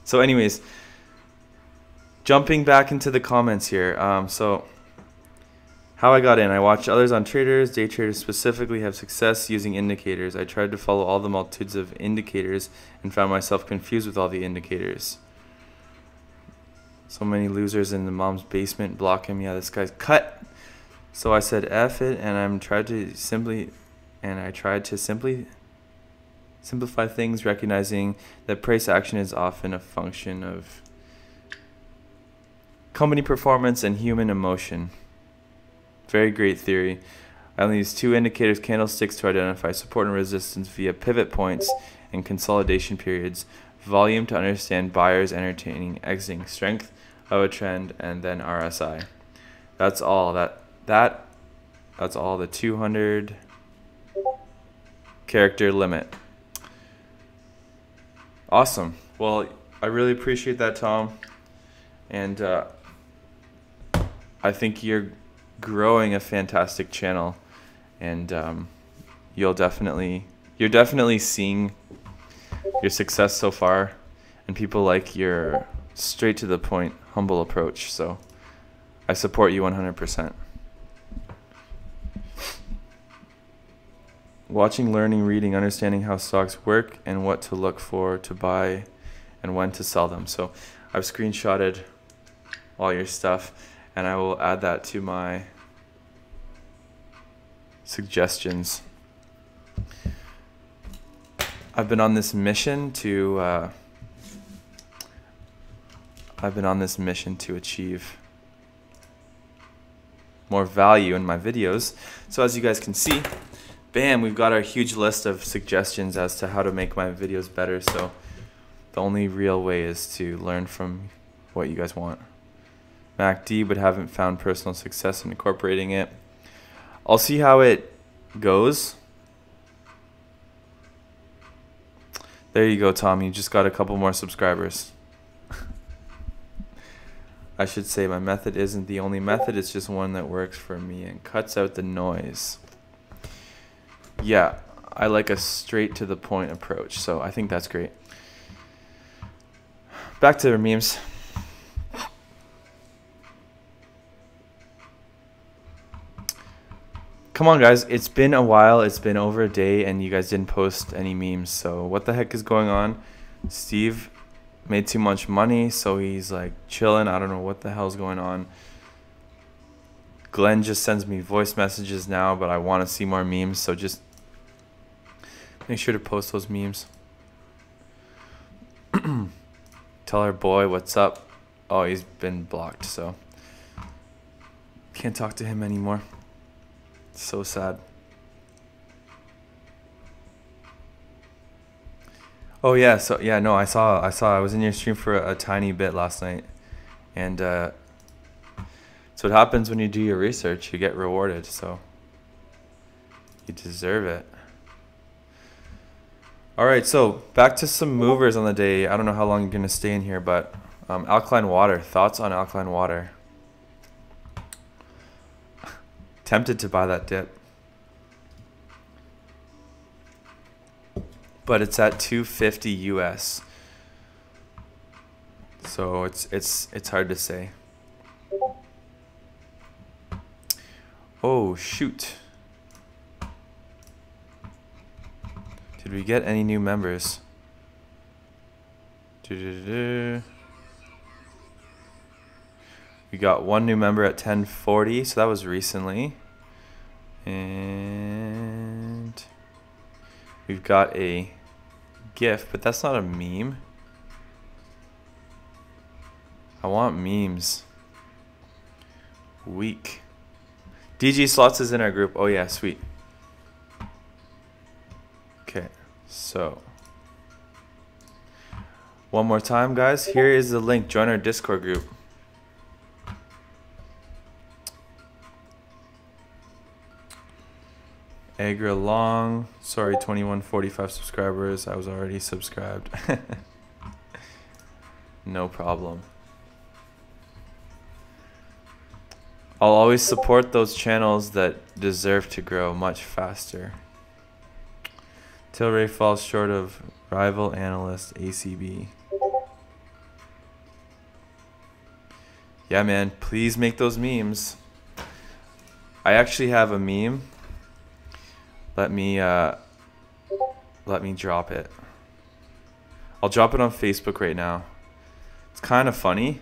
So anyways, jumping back into the comments here. So how I got in: I watched others on traders, day traders specifically, have success using indicators. I tried to follow all the multitudes of indicators and found myself confused with all the indicators. So many losers in the mom's basement block him. Yeah, this guy's cut. So I said F it, and I tried to simply simplify things, recognizing that price action is often a function of company performance and human emotion. Very great theory. I only use 2 indicators, candlesticks, to identify support and resistance via pivot points and consolidation periods. Volume to understand buyers entertaining, exiting, strength of a trend, and then RSI. That's all. That's all. The 200 character limit. Awesome. Well, I really appreciate that, Tom. And I think you're growing a fantastic channel, and you're definitely seeing your success so far, and people like your straight to the point, humble approach. So I support you 100%. Watching, learning, reading, understanding how stocks work and what to look for to buy and when to sell them. So I've screenshotted all your stuff, and I will add that to my suggestions. I've been on this mission to achieve more value in my videos. So as you guys can see, bam, we've got our huge list of suggestions as to how to make my videos better. So the only real way is to learn from what you guys want. MACD, but haven't found personal success in incorporating it. I'll see how it goes. There you go, Tom. You just got a couple more subscribers. I should say my method isn't the only method. It's just one that works for me and cuts out the noise. Yeah, I like a straight to the point approach, so I think that's great. Back to the memes. Come on, guys. It's been a while. It's been over a day, and you guys didn't post any memes. So what the heck is going on? Steve made too much money, so he's like chilling. I don't know what the hell's going on. Glenn just sends me voice messages now, but I want to see more memes, so just make sure to post those memes. Tell our boy what's up. Oh, he's been blocked, so can't talk to him anymore. So sad. Oh yeah, so yeah, no, I was in your stream for a tiny bit last night, and so what happens when you do your research, you get rewarded, so you deserve it. All right, so back to some movers on the day. I don't know how long you're gonna stay in here, but Alkaline Water, thoughts on Alkaline Water? Tempted to buy that dip, but it's at 250 US, so it's hard to say. Oh shoot, did we get any new members? We got one new member at 1040, so that was recently. And we've got a GIF, but that's not a meme. I want memes. Weak. DG Slots is in our group. Oh yeah, sweet. Okay, so one more time, guys. Here is the link. Join our Discord group. Agra Long, sorry, 2145 subscribers. I was already subscribed. No problem. I'll always support those channels that deserve to grow much faster. Tilray falls short of rival analyst ACB. Yeah, man, please make those memes. I actually have a meme. Let me drop it. I'll drop it on Facebook right now. It's kind of funny.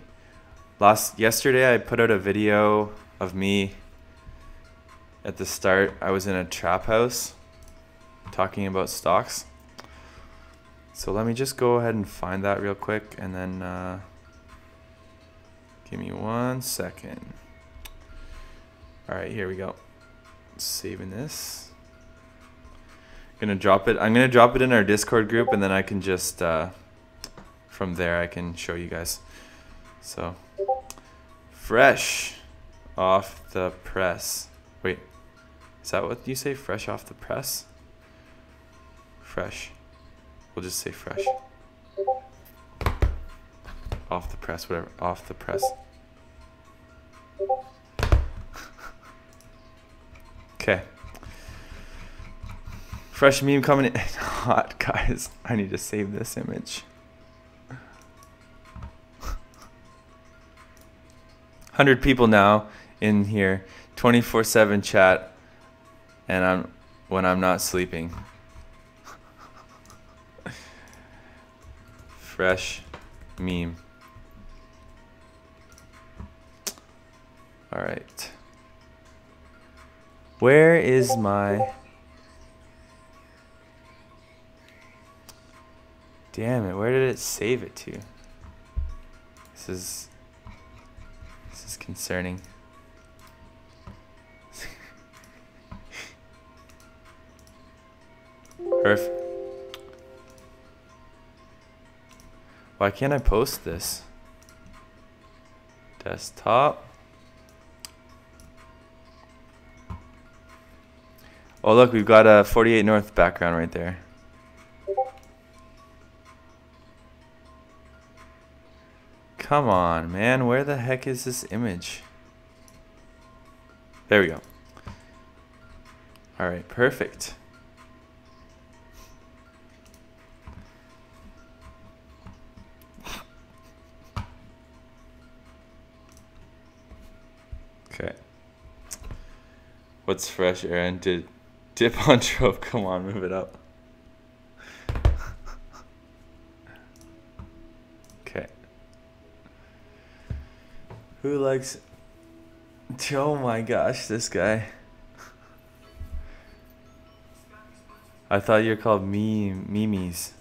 Yesterday I put out a video of me at the start. I was in a trap house talking about stocks. So let me just go ahead and find that real quick, and then give me 1 second. All right, here we go. Saving this. I'm gonna drop it in our Discord group, and then I can just from there I can show you guys. So fresh off the press. Wait, is that what you say? Fresh off the press? Fresh. We'll just say fresh. Off the press, whatever. Off the press. Okay. Fresh meme coming in hot, guys. I need to save this image. 100 people now in here, 24/7 chat, and when I'm not sleeping. Fresh meme. All right. Where is my... Damn it, where did it save it to? This is concerning. Perf. Why can't I post this? Desktop. Oh look, we've got a 48 North background right there. Come on, man. Where the heck is this image? There we go. All right, perfect. Okay. What's fresh, Aaron? Dip on trope. Come on, move it up. Who likes... Oh my gosh, this guy. I thought you were called memes.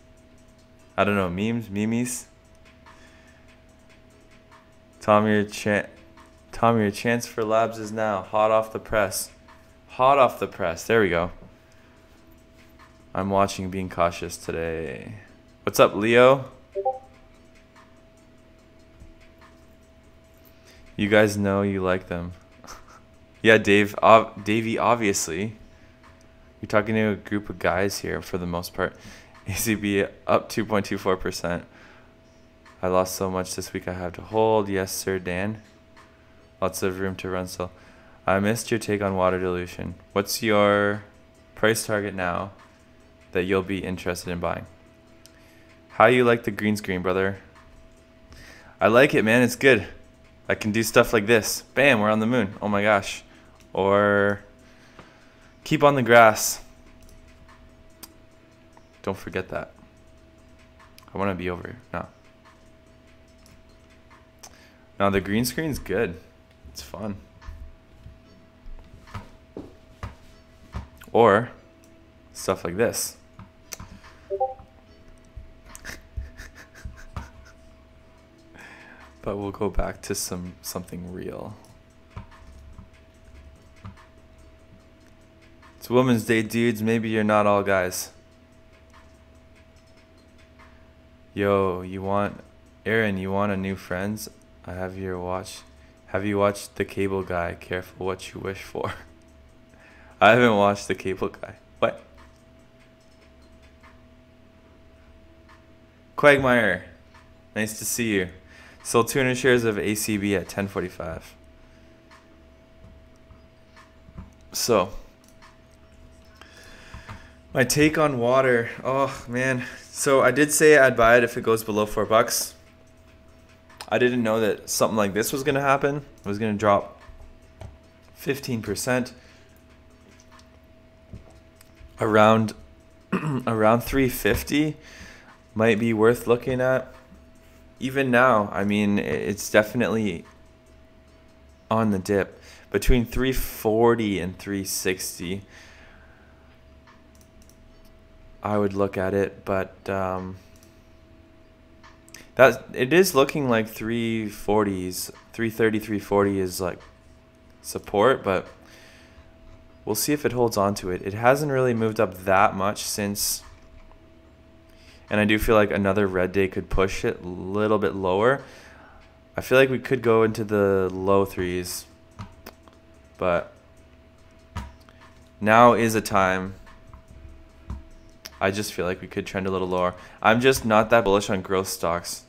I don't know, memes? Tommy, your chance for labs is now. Hot off the press. Hot off the press. There we go. I'm watching Being Cautious today. What's up, Leo? You guys know you like them. Yeah, Davey, obviously. You're talking to a group of guys here for the most part. ACB up 2.24%. I lost so much this week I have to hold. Yes, sir, Dan. Lots of room to run still. I missed your take on water dilution. What's your price target now that you'll be interested in buying? How you like the green screen, brother? I like it, man. It's good. I can do stuff like this. Bam, we're on the moon. Oh my gosh. Or keep on the grass. Don't forget that. I want to be over. No. No, the green screen's good. It's fun. Or stuff like this. But we'll go back to something real. It's Women's Day, dudes. Maybe you're not all guys. Yo, Aaron, you want a new friends? I have your watch. Have you watched The Cable Guy? Careful what you wish for. I haven't watched The Cable Guy. What? Quagmire, nice to see you. Sold 200 shares of ACB at 10.45. So, my take on water. Oh man. So I did say I'd buy it if it goes below $4. I didn't know that something like this was going to happen. It was going to drop 15%. Around 350 might be worth looking at. Even now, I mean, it's definitely on the dip. Between 340 and 360, I would look at it, but that it is looking like 340s, 330, 340 is like support, but we'll see if it holds on to it. It hasn't really moved up that much since, and I do feel like another red day could push it a little bit lower. I feel like we could go into the low threes, but now is a time. I just feel like we could trend a little lower. I'm just not that bullish on growth stocks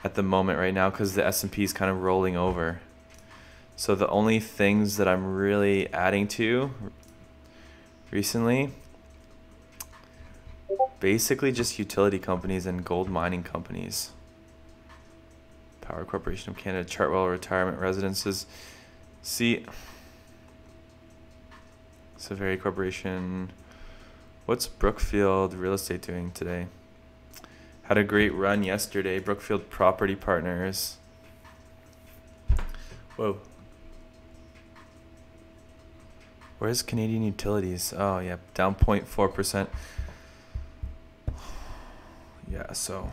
at the moment right now because the S&P is kind of rolling over. So the only things that I'm really adding to recently, basically just utility companies and gold mining companies. Power Corporation of Canada, Chartwell Retirement Residences. See, Severity Corporation. What's Brookfield Real Estate doing today? Had a great run yesterday. Brookfield Property Partners. Whoa. Where's Canadian Utilities? Oh, yeah, down 0.4%. Yeah, so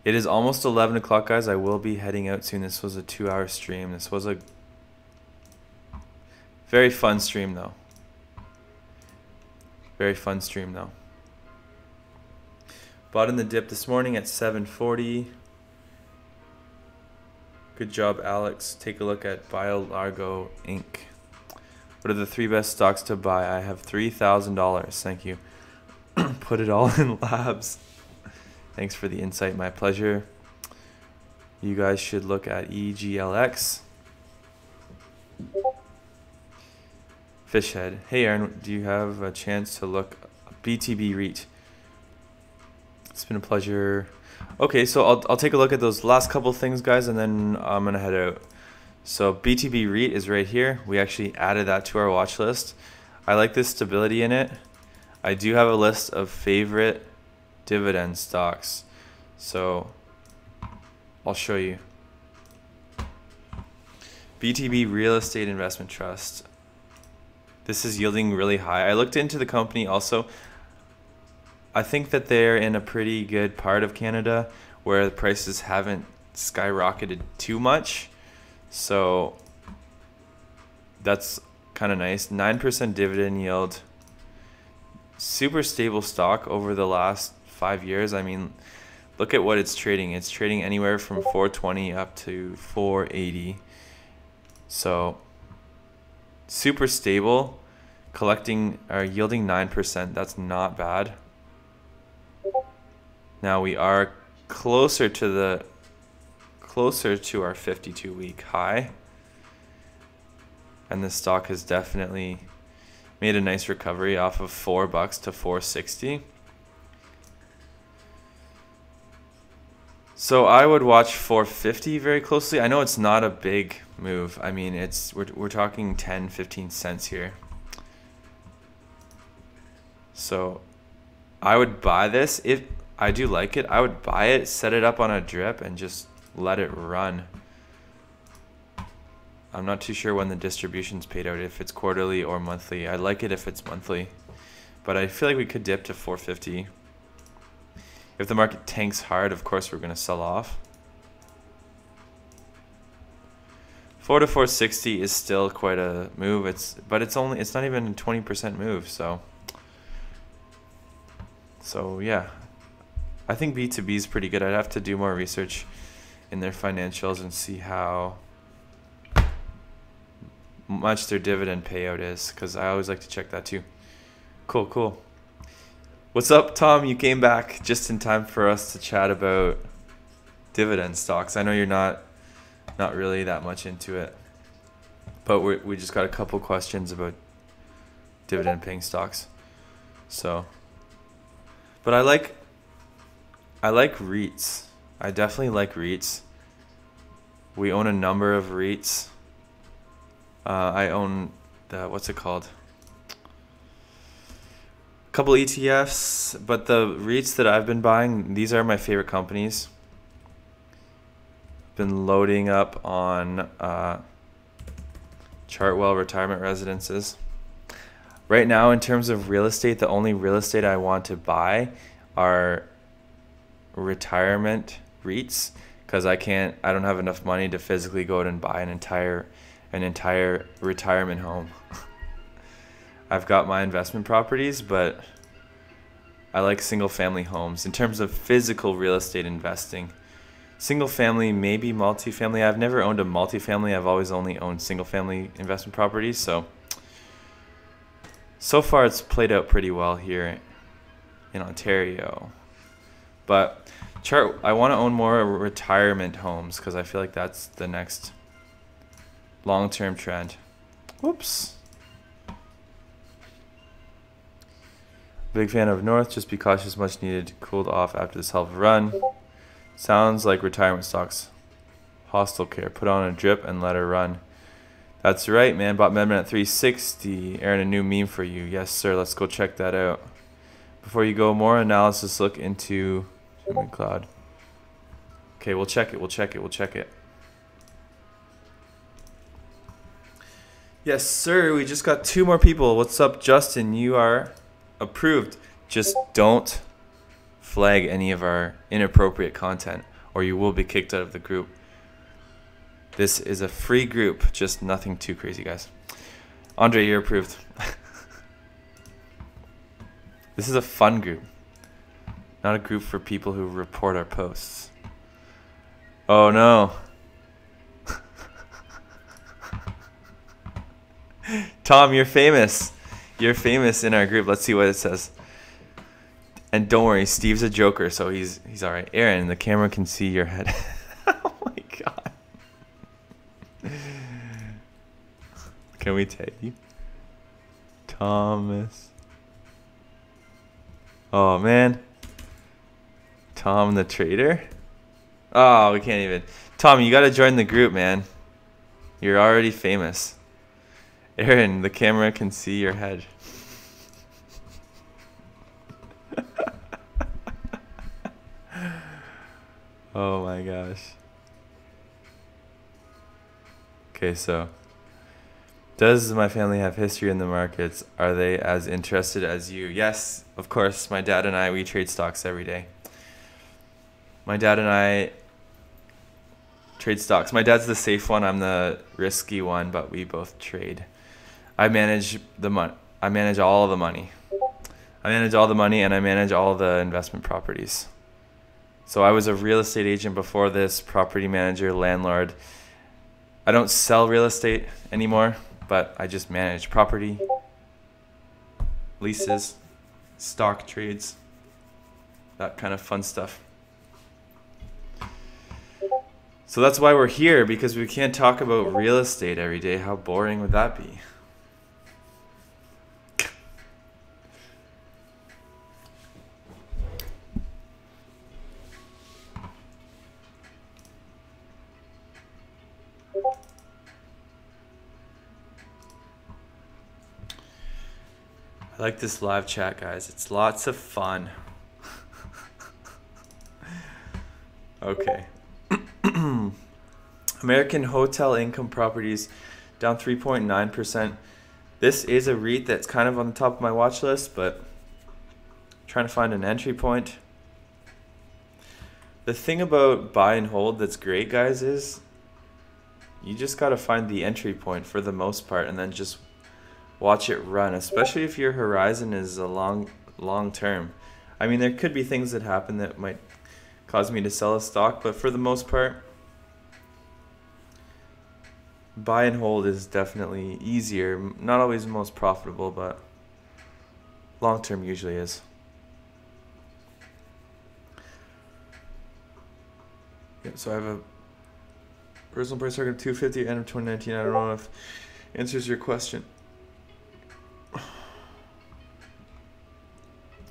it is almost 11 o'clock, guys. I will be heading out soon. This was a 2-hour stream. This was a very fun stream, though. Very fun stream, though. Bought in the dip this morning at 7.40. Good job, Alex. Take a look at BioLargo Inc. What are the 3 best stocks to buy? I have $3,000. Thank you. Put it all in labs. Thanks for the insight. My pleasure. You guys should look at EGLX. Fishhead. Hey, Aaron, do you have a chance to look BTB REIT? It's been a pleasure. Okay, so I'll take a look at those last couple things, guys, and then I'm going to head out. So BTB REIT is right here. We actually added that to our watch list. I like this stability in it. I do have a list of favorite dividend stocks. So I'll show you. BTB Real Estate Investment Trust. This is yielding really high. I looked into the company also. I think that they're in a pretty good part of Canada where the prices haven't skyrocketed too much. So that's kind of nice. 9% dividend yield. Super stable stock over the last 5 years. I mean, look at what it's trading. It's trading anywhere from 420 up to 480. So super stable, collecting or yielding 9%. That's not bad. Now we are closer to our 52-week high, and the stock has definitely made a nice recovery off of $4 to 460. So I would watch 450 very closely. I know it's not a big move. I mean, we're talking 10-15 cents here. So I would buy this. If I do like it, I would buy it, set it up on a drip, and just let it run. I'm not too sure when the distribution's paid out, if it's quarterly or monthly. I like it if it's monthly, but I feel like we could dip to 450. If the market tanks hard, of course we're going to sell off. 4 to 460 is still quite a move. But it's not even a 20% move. So yeah, I think B2B is pretty good. I'd have to do more research in their financials and see how much their dividend payout is, because I always like to check that too. Cool. What's up, Tom? You came back just in time for us to chat about dividend stocks. I know you're not really that much into it, but we just got a couple questions about dividend paying stocks. So, but I like REITs. I definitely like REITs. We own a number of REITs. I own what's it called? Couple ETFs, but the REITs that I've been buying, these are my favorite companies. Been loading up on Chartwell Retirement Residences. Right now, in terms of real estate, the only real estate I want to buy are retirement REITs, because I don't have enough money to physically go out and buy an entire retirement home. I've got my investment properties, but I like single family homes in terms of physical real estate investing. Single family, maybe multifamily. I've never owned a multifamily. I've always only owned single family investment properties. So far it's played out pretty well here in Ontario. But I want to own more retirement homes, because I feel like that's the next long-term trend. Whoops. Big fan of North. Just be cautious. Much needed. Cooled off after this hell of a run. Sounds like retirement stocks. Hostile care. Put on a drip and let her run. That's right, man. Bought Medman at 360. Aaron, a new meme for you. Yes, sir. Let's go check that out. Before you go, more analysis. Look into Cloud. Okay, we'll check it. Yes, sir. We just got 2 more people. What's up, Justin? You are approved. Just don't flag any of our inappropriate content, or you will be kicked out of the group. This is a free group, just nothing too crazy, guys. Andre, you're approved. This is a fun group, not a group for people who report our posts. Oh no. Tom, you're famous. You're famous in our group. Let's see what it says. And don't worry, Steve's a joker, so he's all right. Aaron, the camera can see your head. Oh my god. Can we tag you? Thomas. Oh man. Tom the trader? Oh, we can't even. Tom, you gotta join the group, man. You're already famous. Aaron, the camera can see your head. Oh my gosh. Okay, so does my family have history in the markets? Are they as interested as you? Yes, of course. My dad and I, we trade stocks every day. My dad and I trade stocks. My dad's the safe one. I'm the risky one, but we both trade. I manage the money. I manage all the money. I manage all the money, and I manage all the investment properties. So I was a real estate agent before this, property manager, landlord. I don't sell real estate anymore, but I just manage property, leases, stock trades, that kind of fun stuff. So that's why we're here, because we can't talk about real estate every day. How boring would that be? I like this live chat, guys. It's lots of fun. Okay. American hotel income properties down 3.9%. This is a REIT that's kind of on the top of my watch list, but I'm trying to find an entry point. The thing about buy and hold that's great, guys, is you just got to find the entry point for the most part and then just watch it run, especially if your horizon is a long term. I mean, there could be things that happen that might cause me to sell a stock, but for the most part, buy and hold is definitely easier. Not always the most profitable, but long term usually is. Yeah, so I have a personal price target of 250 end of 2019. I don't know if it answers your question.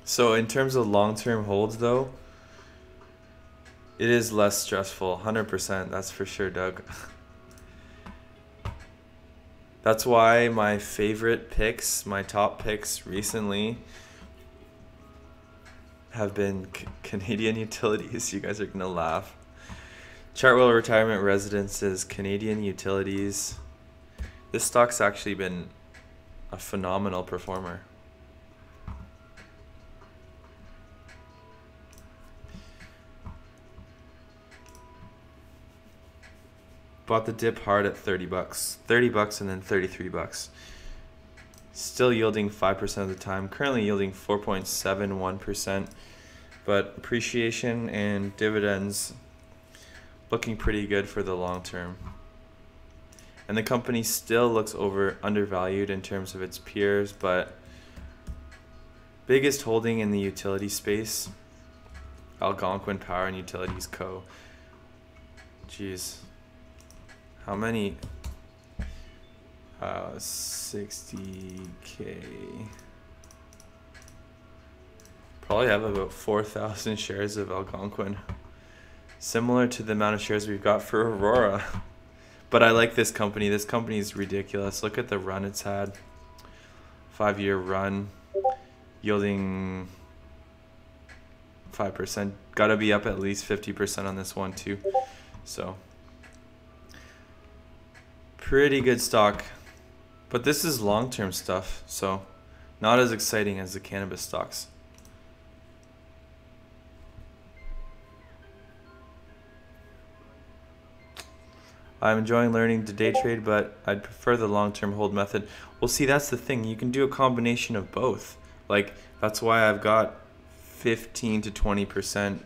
So in terms of long-term holds, though, it is less stressful, 100%, that's for sure, Doug. That's why my favorite picks, my top picks recently have been Canadian utilities. You guys are going to laugh. Chartwell Retirement Residences, Canadian utilities. This stock's actually been a phenomenal performer. Bought the dip hard at 30 bucks. 30 bucks and then 33 bucks. Still yielding 5% of the time. Currently yielding 4.71%. But appreciation and dividends looking pretty good for the long term. And the company still looks undervalued in terms of its peers, but biggest holding in the utility space, Algonquin Power and Utilities Co. Jeez. How many? 60K. Probably have about 4,000 shares of Algonquin. Similar to the amount of shares we've got for Aurora. But I like this company. This company is ridiculous. Look at the run it's had. 5-year run. Yielding 5%. Gotta be up at least 50% on this one too. So pretty good stock, but this is long-term stuff, so not as exciting as the cannabis stocks. I'm enjoying learning to day trade, but I'd prefer the long-term hold method. Well, see, that's the thing. You can do a combination of both. Like, that's why I've got 15 to 20%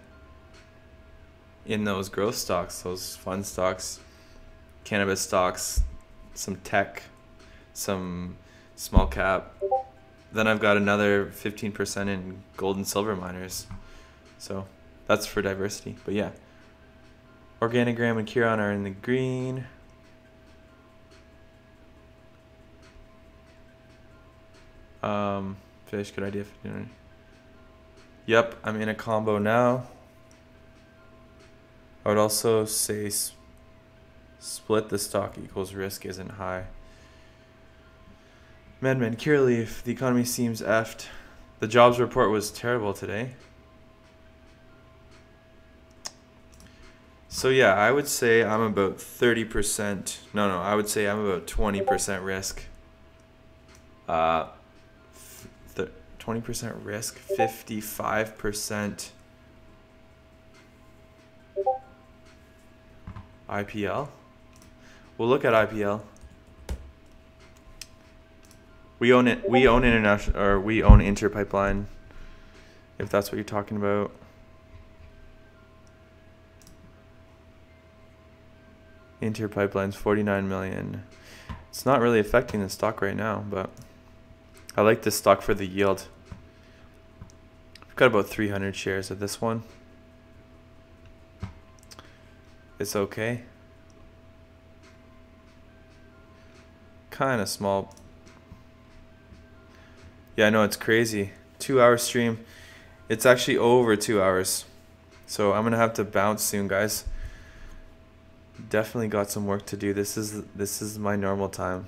in those growth stocks, those fun stocks, cannabis stocks, some tech, some small cap. Then I've got another 15% in gold and silver miners. So that's for diversity. But yeah, Organigram and Khiron are in the green. Fish, good idea. Yep, I'm in a combo now. I would also say split the stock equals risk isn't high. Madman, Cureleaf, the economy seems effed. The jobs report was terrible today. So yeah, I would say I'm about 30%. No, I would say I'm about 20% risk. 20% risk, 55% IPL. We'll look at IPL. We own it. We own international, or we own Interpipeline, if that's what you're talking about. Interpipeline's 49 million. It's not really affecting the stock right now, but I like this stock for the yield. I've got about 300 shares of this one. It's okay. Kind of small. Yeah, I know, it's crazy. 2-hour stream. It's actually over 2 hours. So I'm going to have to bounce soon, guys. Definitely got some work to do. This is my normal time.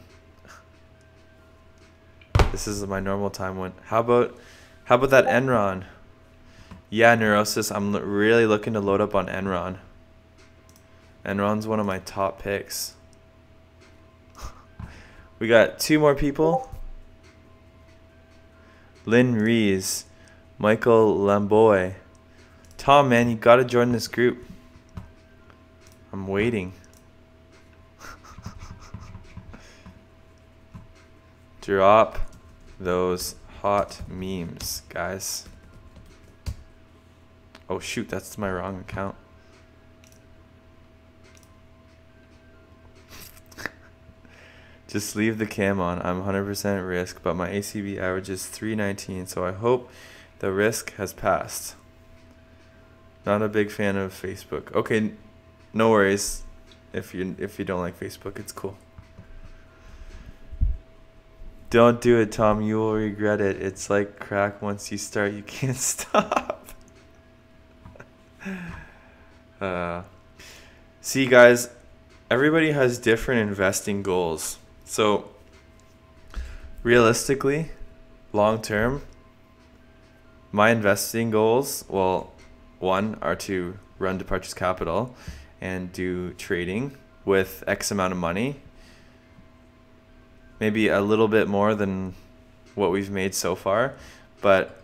This is my normal time one. How about that Enron? Yeah, Neurosis. I'm really looking to load up on Enron. Enron's one of my top picks. We got 2 more people. Lynn Rees, Michael Lamboy. Tom, man, you gotta join this group. I'm waiting. Drop those hot memes, guys. Oh shoot, that's my wrong account. Just leave the cam on. I'm 100% risk, but my ACB average is 319, so I hope the risk has passed. Not a big fan of Facebook. Okay, no worries. If you don't like Facebook, it's cool. Don't do it, Tom. You will regret it. It's like crack. Once you start, you can't stop. See, guys, everybody has different investing goals. So, realistically, long term, my investing goals, well, one, are to run to purchase capital and do trading with X amount of money. Maybe a little bit more than what we've made so far, but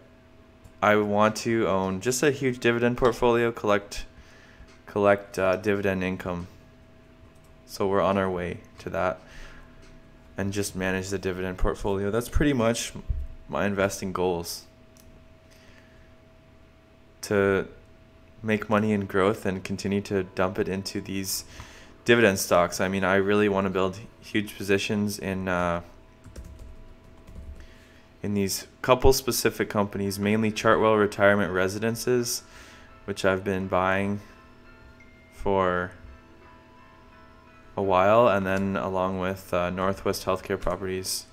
I want to own just a huge dividend portfolio, collect dividend income. So we're on our way to that, and just manage the dividend portfolio. That's pretty much my investing goals. To make money in growth and continue to dump it into these dividend stocks. I mean, I really want to build huge positions in these couple specific companies, mainly Chartwell Retirement Residences, which I've been buying for a while, and then along with Northwest Healthcare Properties.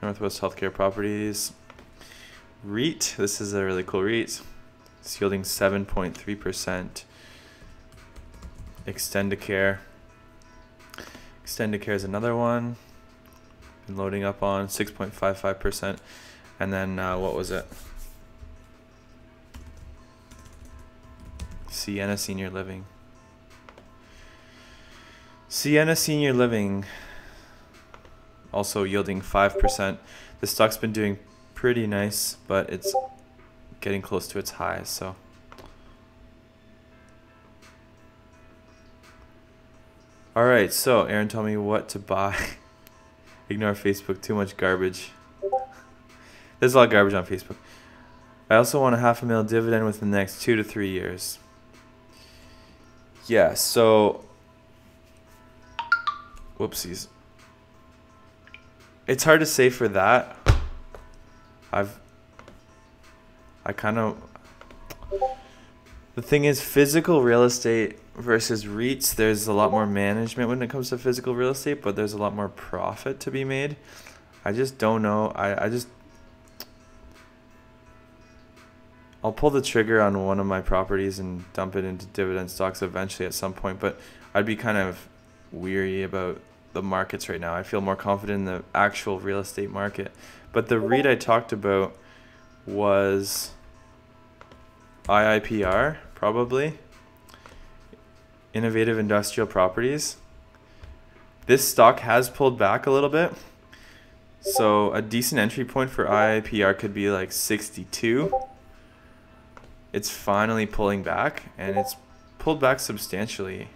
Northwest Healthcare Properties. REIT. This is a really cool REIT. It's yielding 7.3%. Extendicare. Extendicare is another one. Been loading up on 6.55%. And then what was it? Sienna Senior Living. Sienna Senior Living also yielding 5%. The stock's been doing pretty nice, but it's getting close to its highs, so all right. So Aaron told me what to buy. Ignore Facebook, too much garbage. There's a lot of garbage on Facebook. I also want a $500,000 dividend within the next 2 to 3 years. Yeah, so whoopsies. It's hard to say for that. The thing is, physical real estate versus REITs, there's a lot more management when it comes to physical real estate, but there's a lot more profit to be made. I just don't know. I'll pull the trigger on one of my properties and dump it into dividend stocks eventually at some point, but I'd be kind of weary about the markets right now. I feel more confident in the actual real estate market. But the REIT I talked about was IIPR, probably. Innovative Industrial Properties. This stock has pulled back a little bit. So a decent entry point for IIPR could be like 62. It's finally pulling back, and it's pulled back substantially.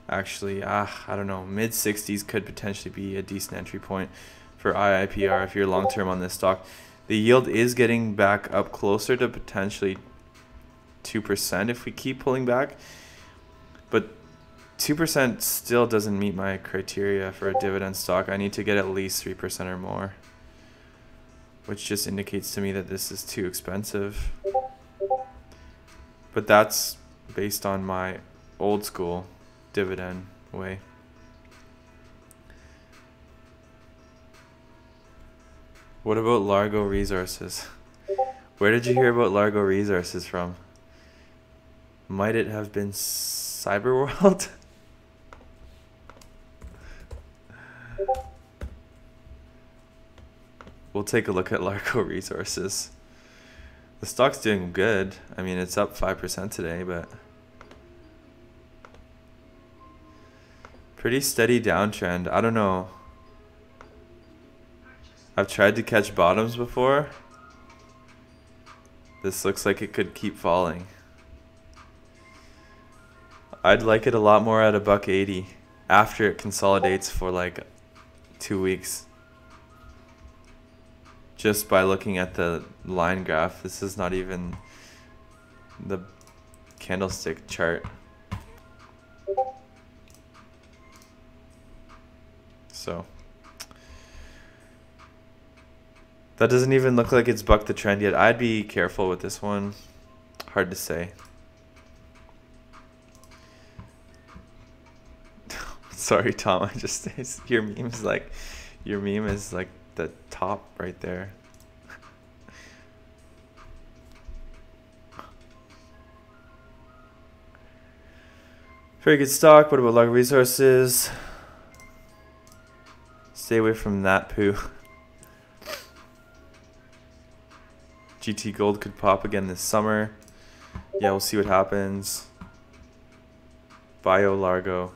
Actually, I don't know, mid 60s could potentially be a decent entry point for IIPR if you're long term on this stock. The yield is getting back up closer to potentially 2% if we keep pulling back, but 2% still doesn't meet my criteria for a dividend stock. I need to get at least 3% or more, which just indicates to me that this is too expensive. But that's based on my old school dividend way. What about Largo Resources? Where did you hear about Largo Resources from? Might it have been Cyberworld? We'll take a look at Largo Resources. The stock's doing good. I mean, it's up 5% today, but pretty steady downtrend. I don't know. I've tried to catch bottoms before. This looks like it could keep falling. I'd like it a lot more at $1.80 after it consolidates for like 2 weeks. Just by looking at the line graph, this is not even the candlestick chart. So that doesn't even look like it's bucked the trend yet. I'd be careful with this one. Hard to say. Sorry, Tom. I just your meme is like the top right there. Very good stock. What about Largo Resources? Stay away from that poo. GT Gold could pop again this summer. Yeah, we'll see what happens. Bio Largo.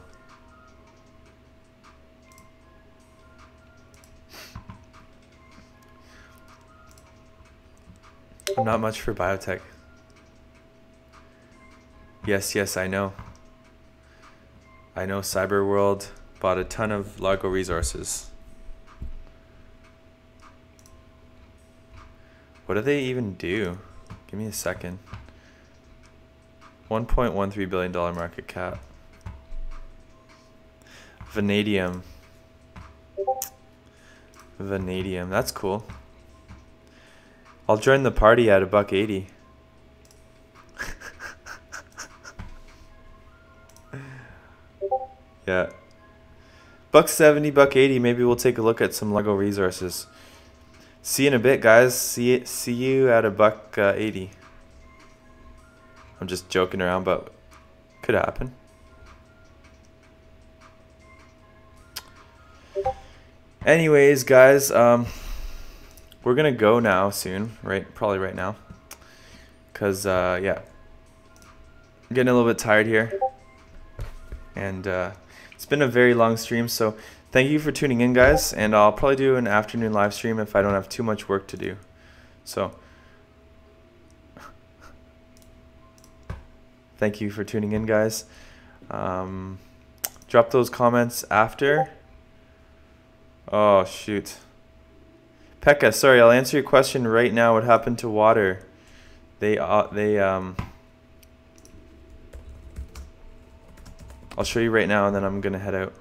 I'm not much for biotech. Yes, I know. I know Cyberworld bought a ton of Largo Resources. What do they even do? Give me a second. $1.13 billion market cap. Vanadium. Vanadium, that's cool. I'll join the party at $1.80. Yeah. $1.70, $1.80. Maybe we'll take a look at some Largo Resources. See you in a bit, guys. See you at $1.80. I'm just joking around, but could happen. Anyways, guys, we're gonna go now soon, right? Probably right now, cause yeah, I'm getting a little bit tired here, and it's been a very long stream. So thank you for tuning in, guys, and I'll probably do an afternoon live stream if I don't have too much work to do. So thank you for tuning in, guys. Drop those comments after. Oh shoot. Pekka, sorry, I'll answer your question right now. What happened to water? I'll show you right now, and then I'm gonna head out.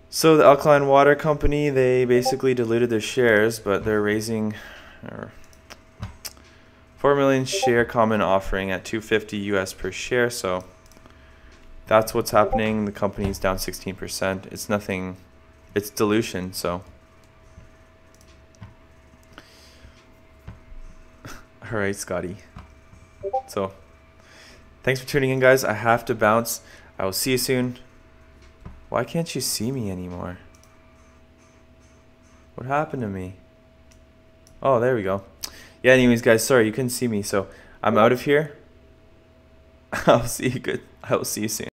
So the Alkaline Water company, they basically diluted their shares, but they're raising 4 million share common offering at $250 US per share. So that's what's happening. The company's down 16%. It's nothing. It's dilution. So. All right, Scotty. So, thanks for tuning in, guys. I have to bounce. I will see you soon. Why can't you see me anymore? What happened to me? Oh, there we go. Yeah, anyways, guys, sorry, you couldn't see me. So, I'm out of here. I'll see you good. I will see you soon.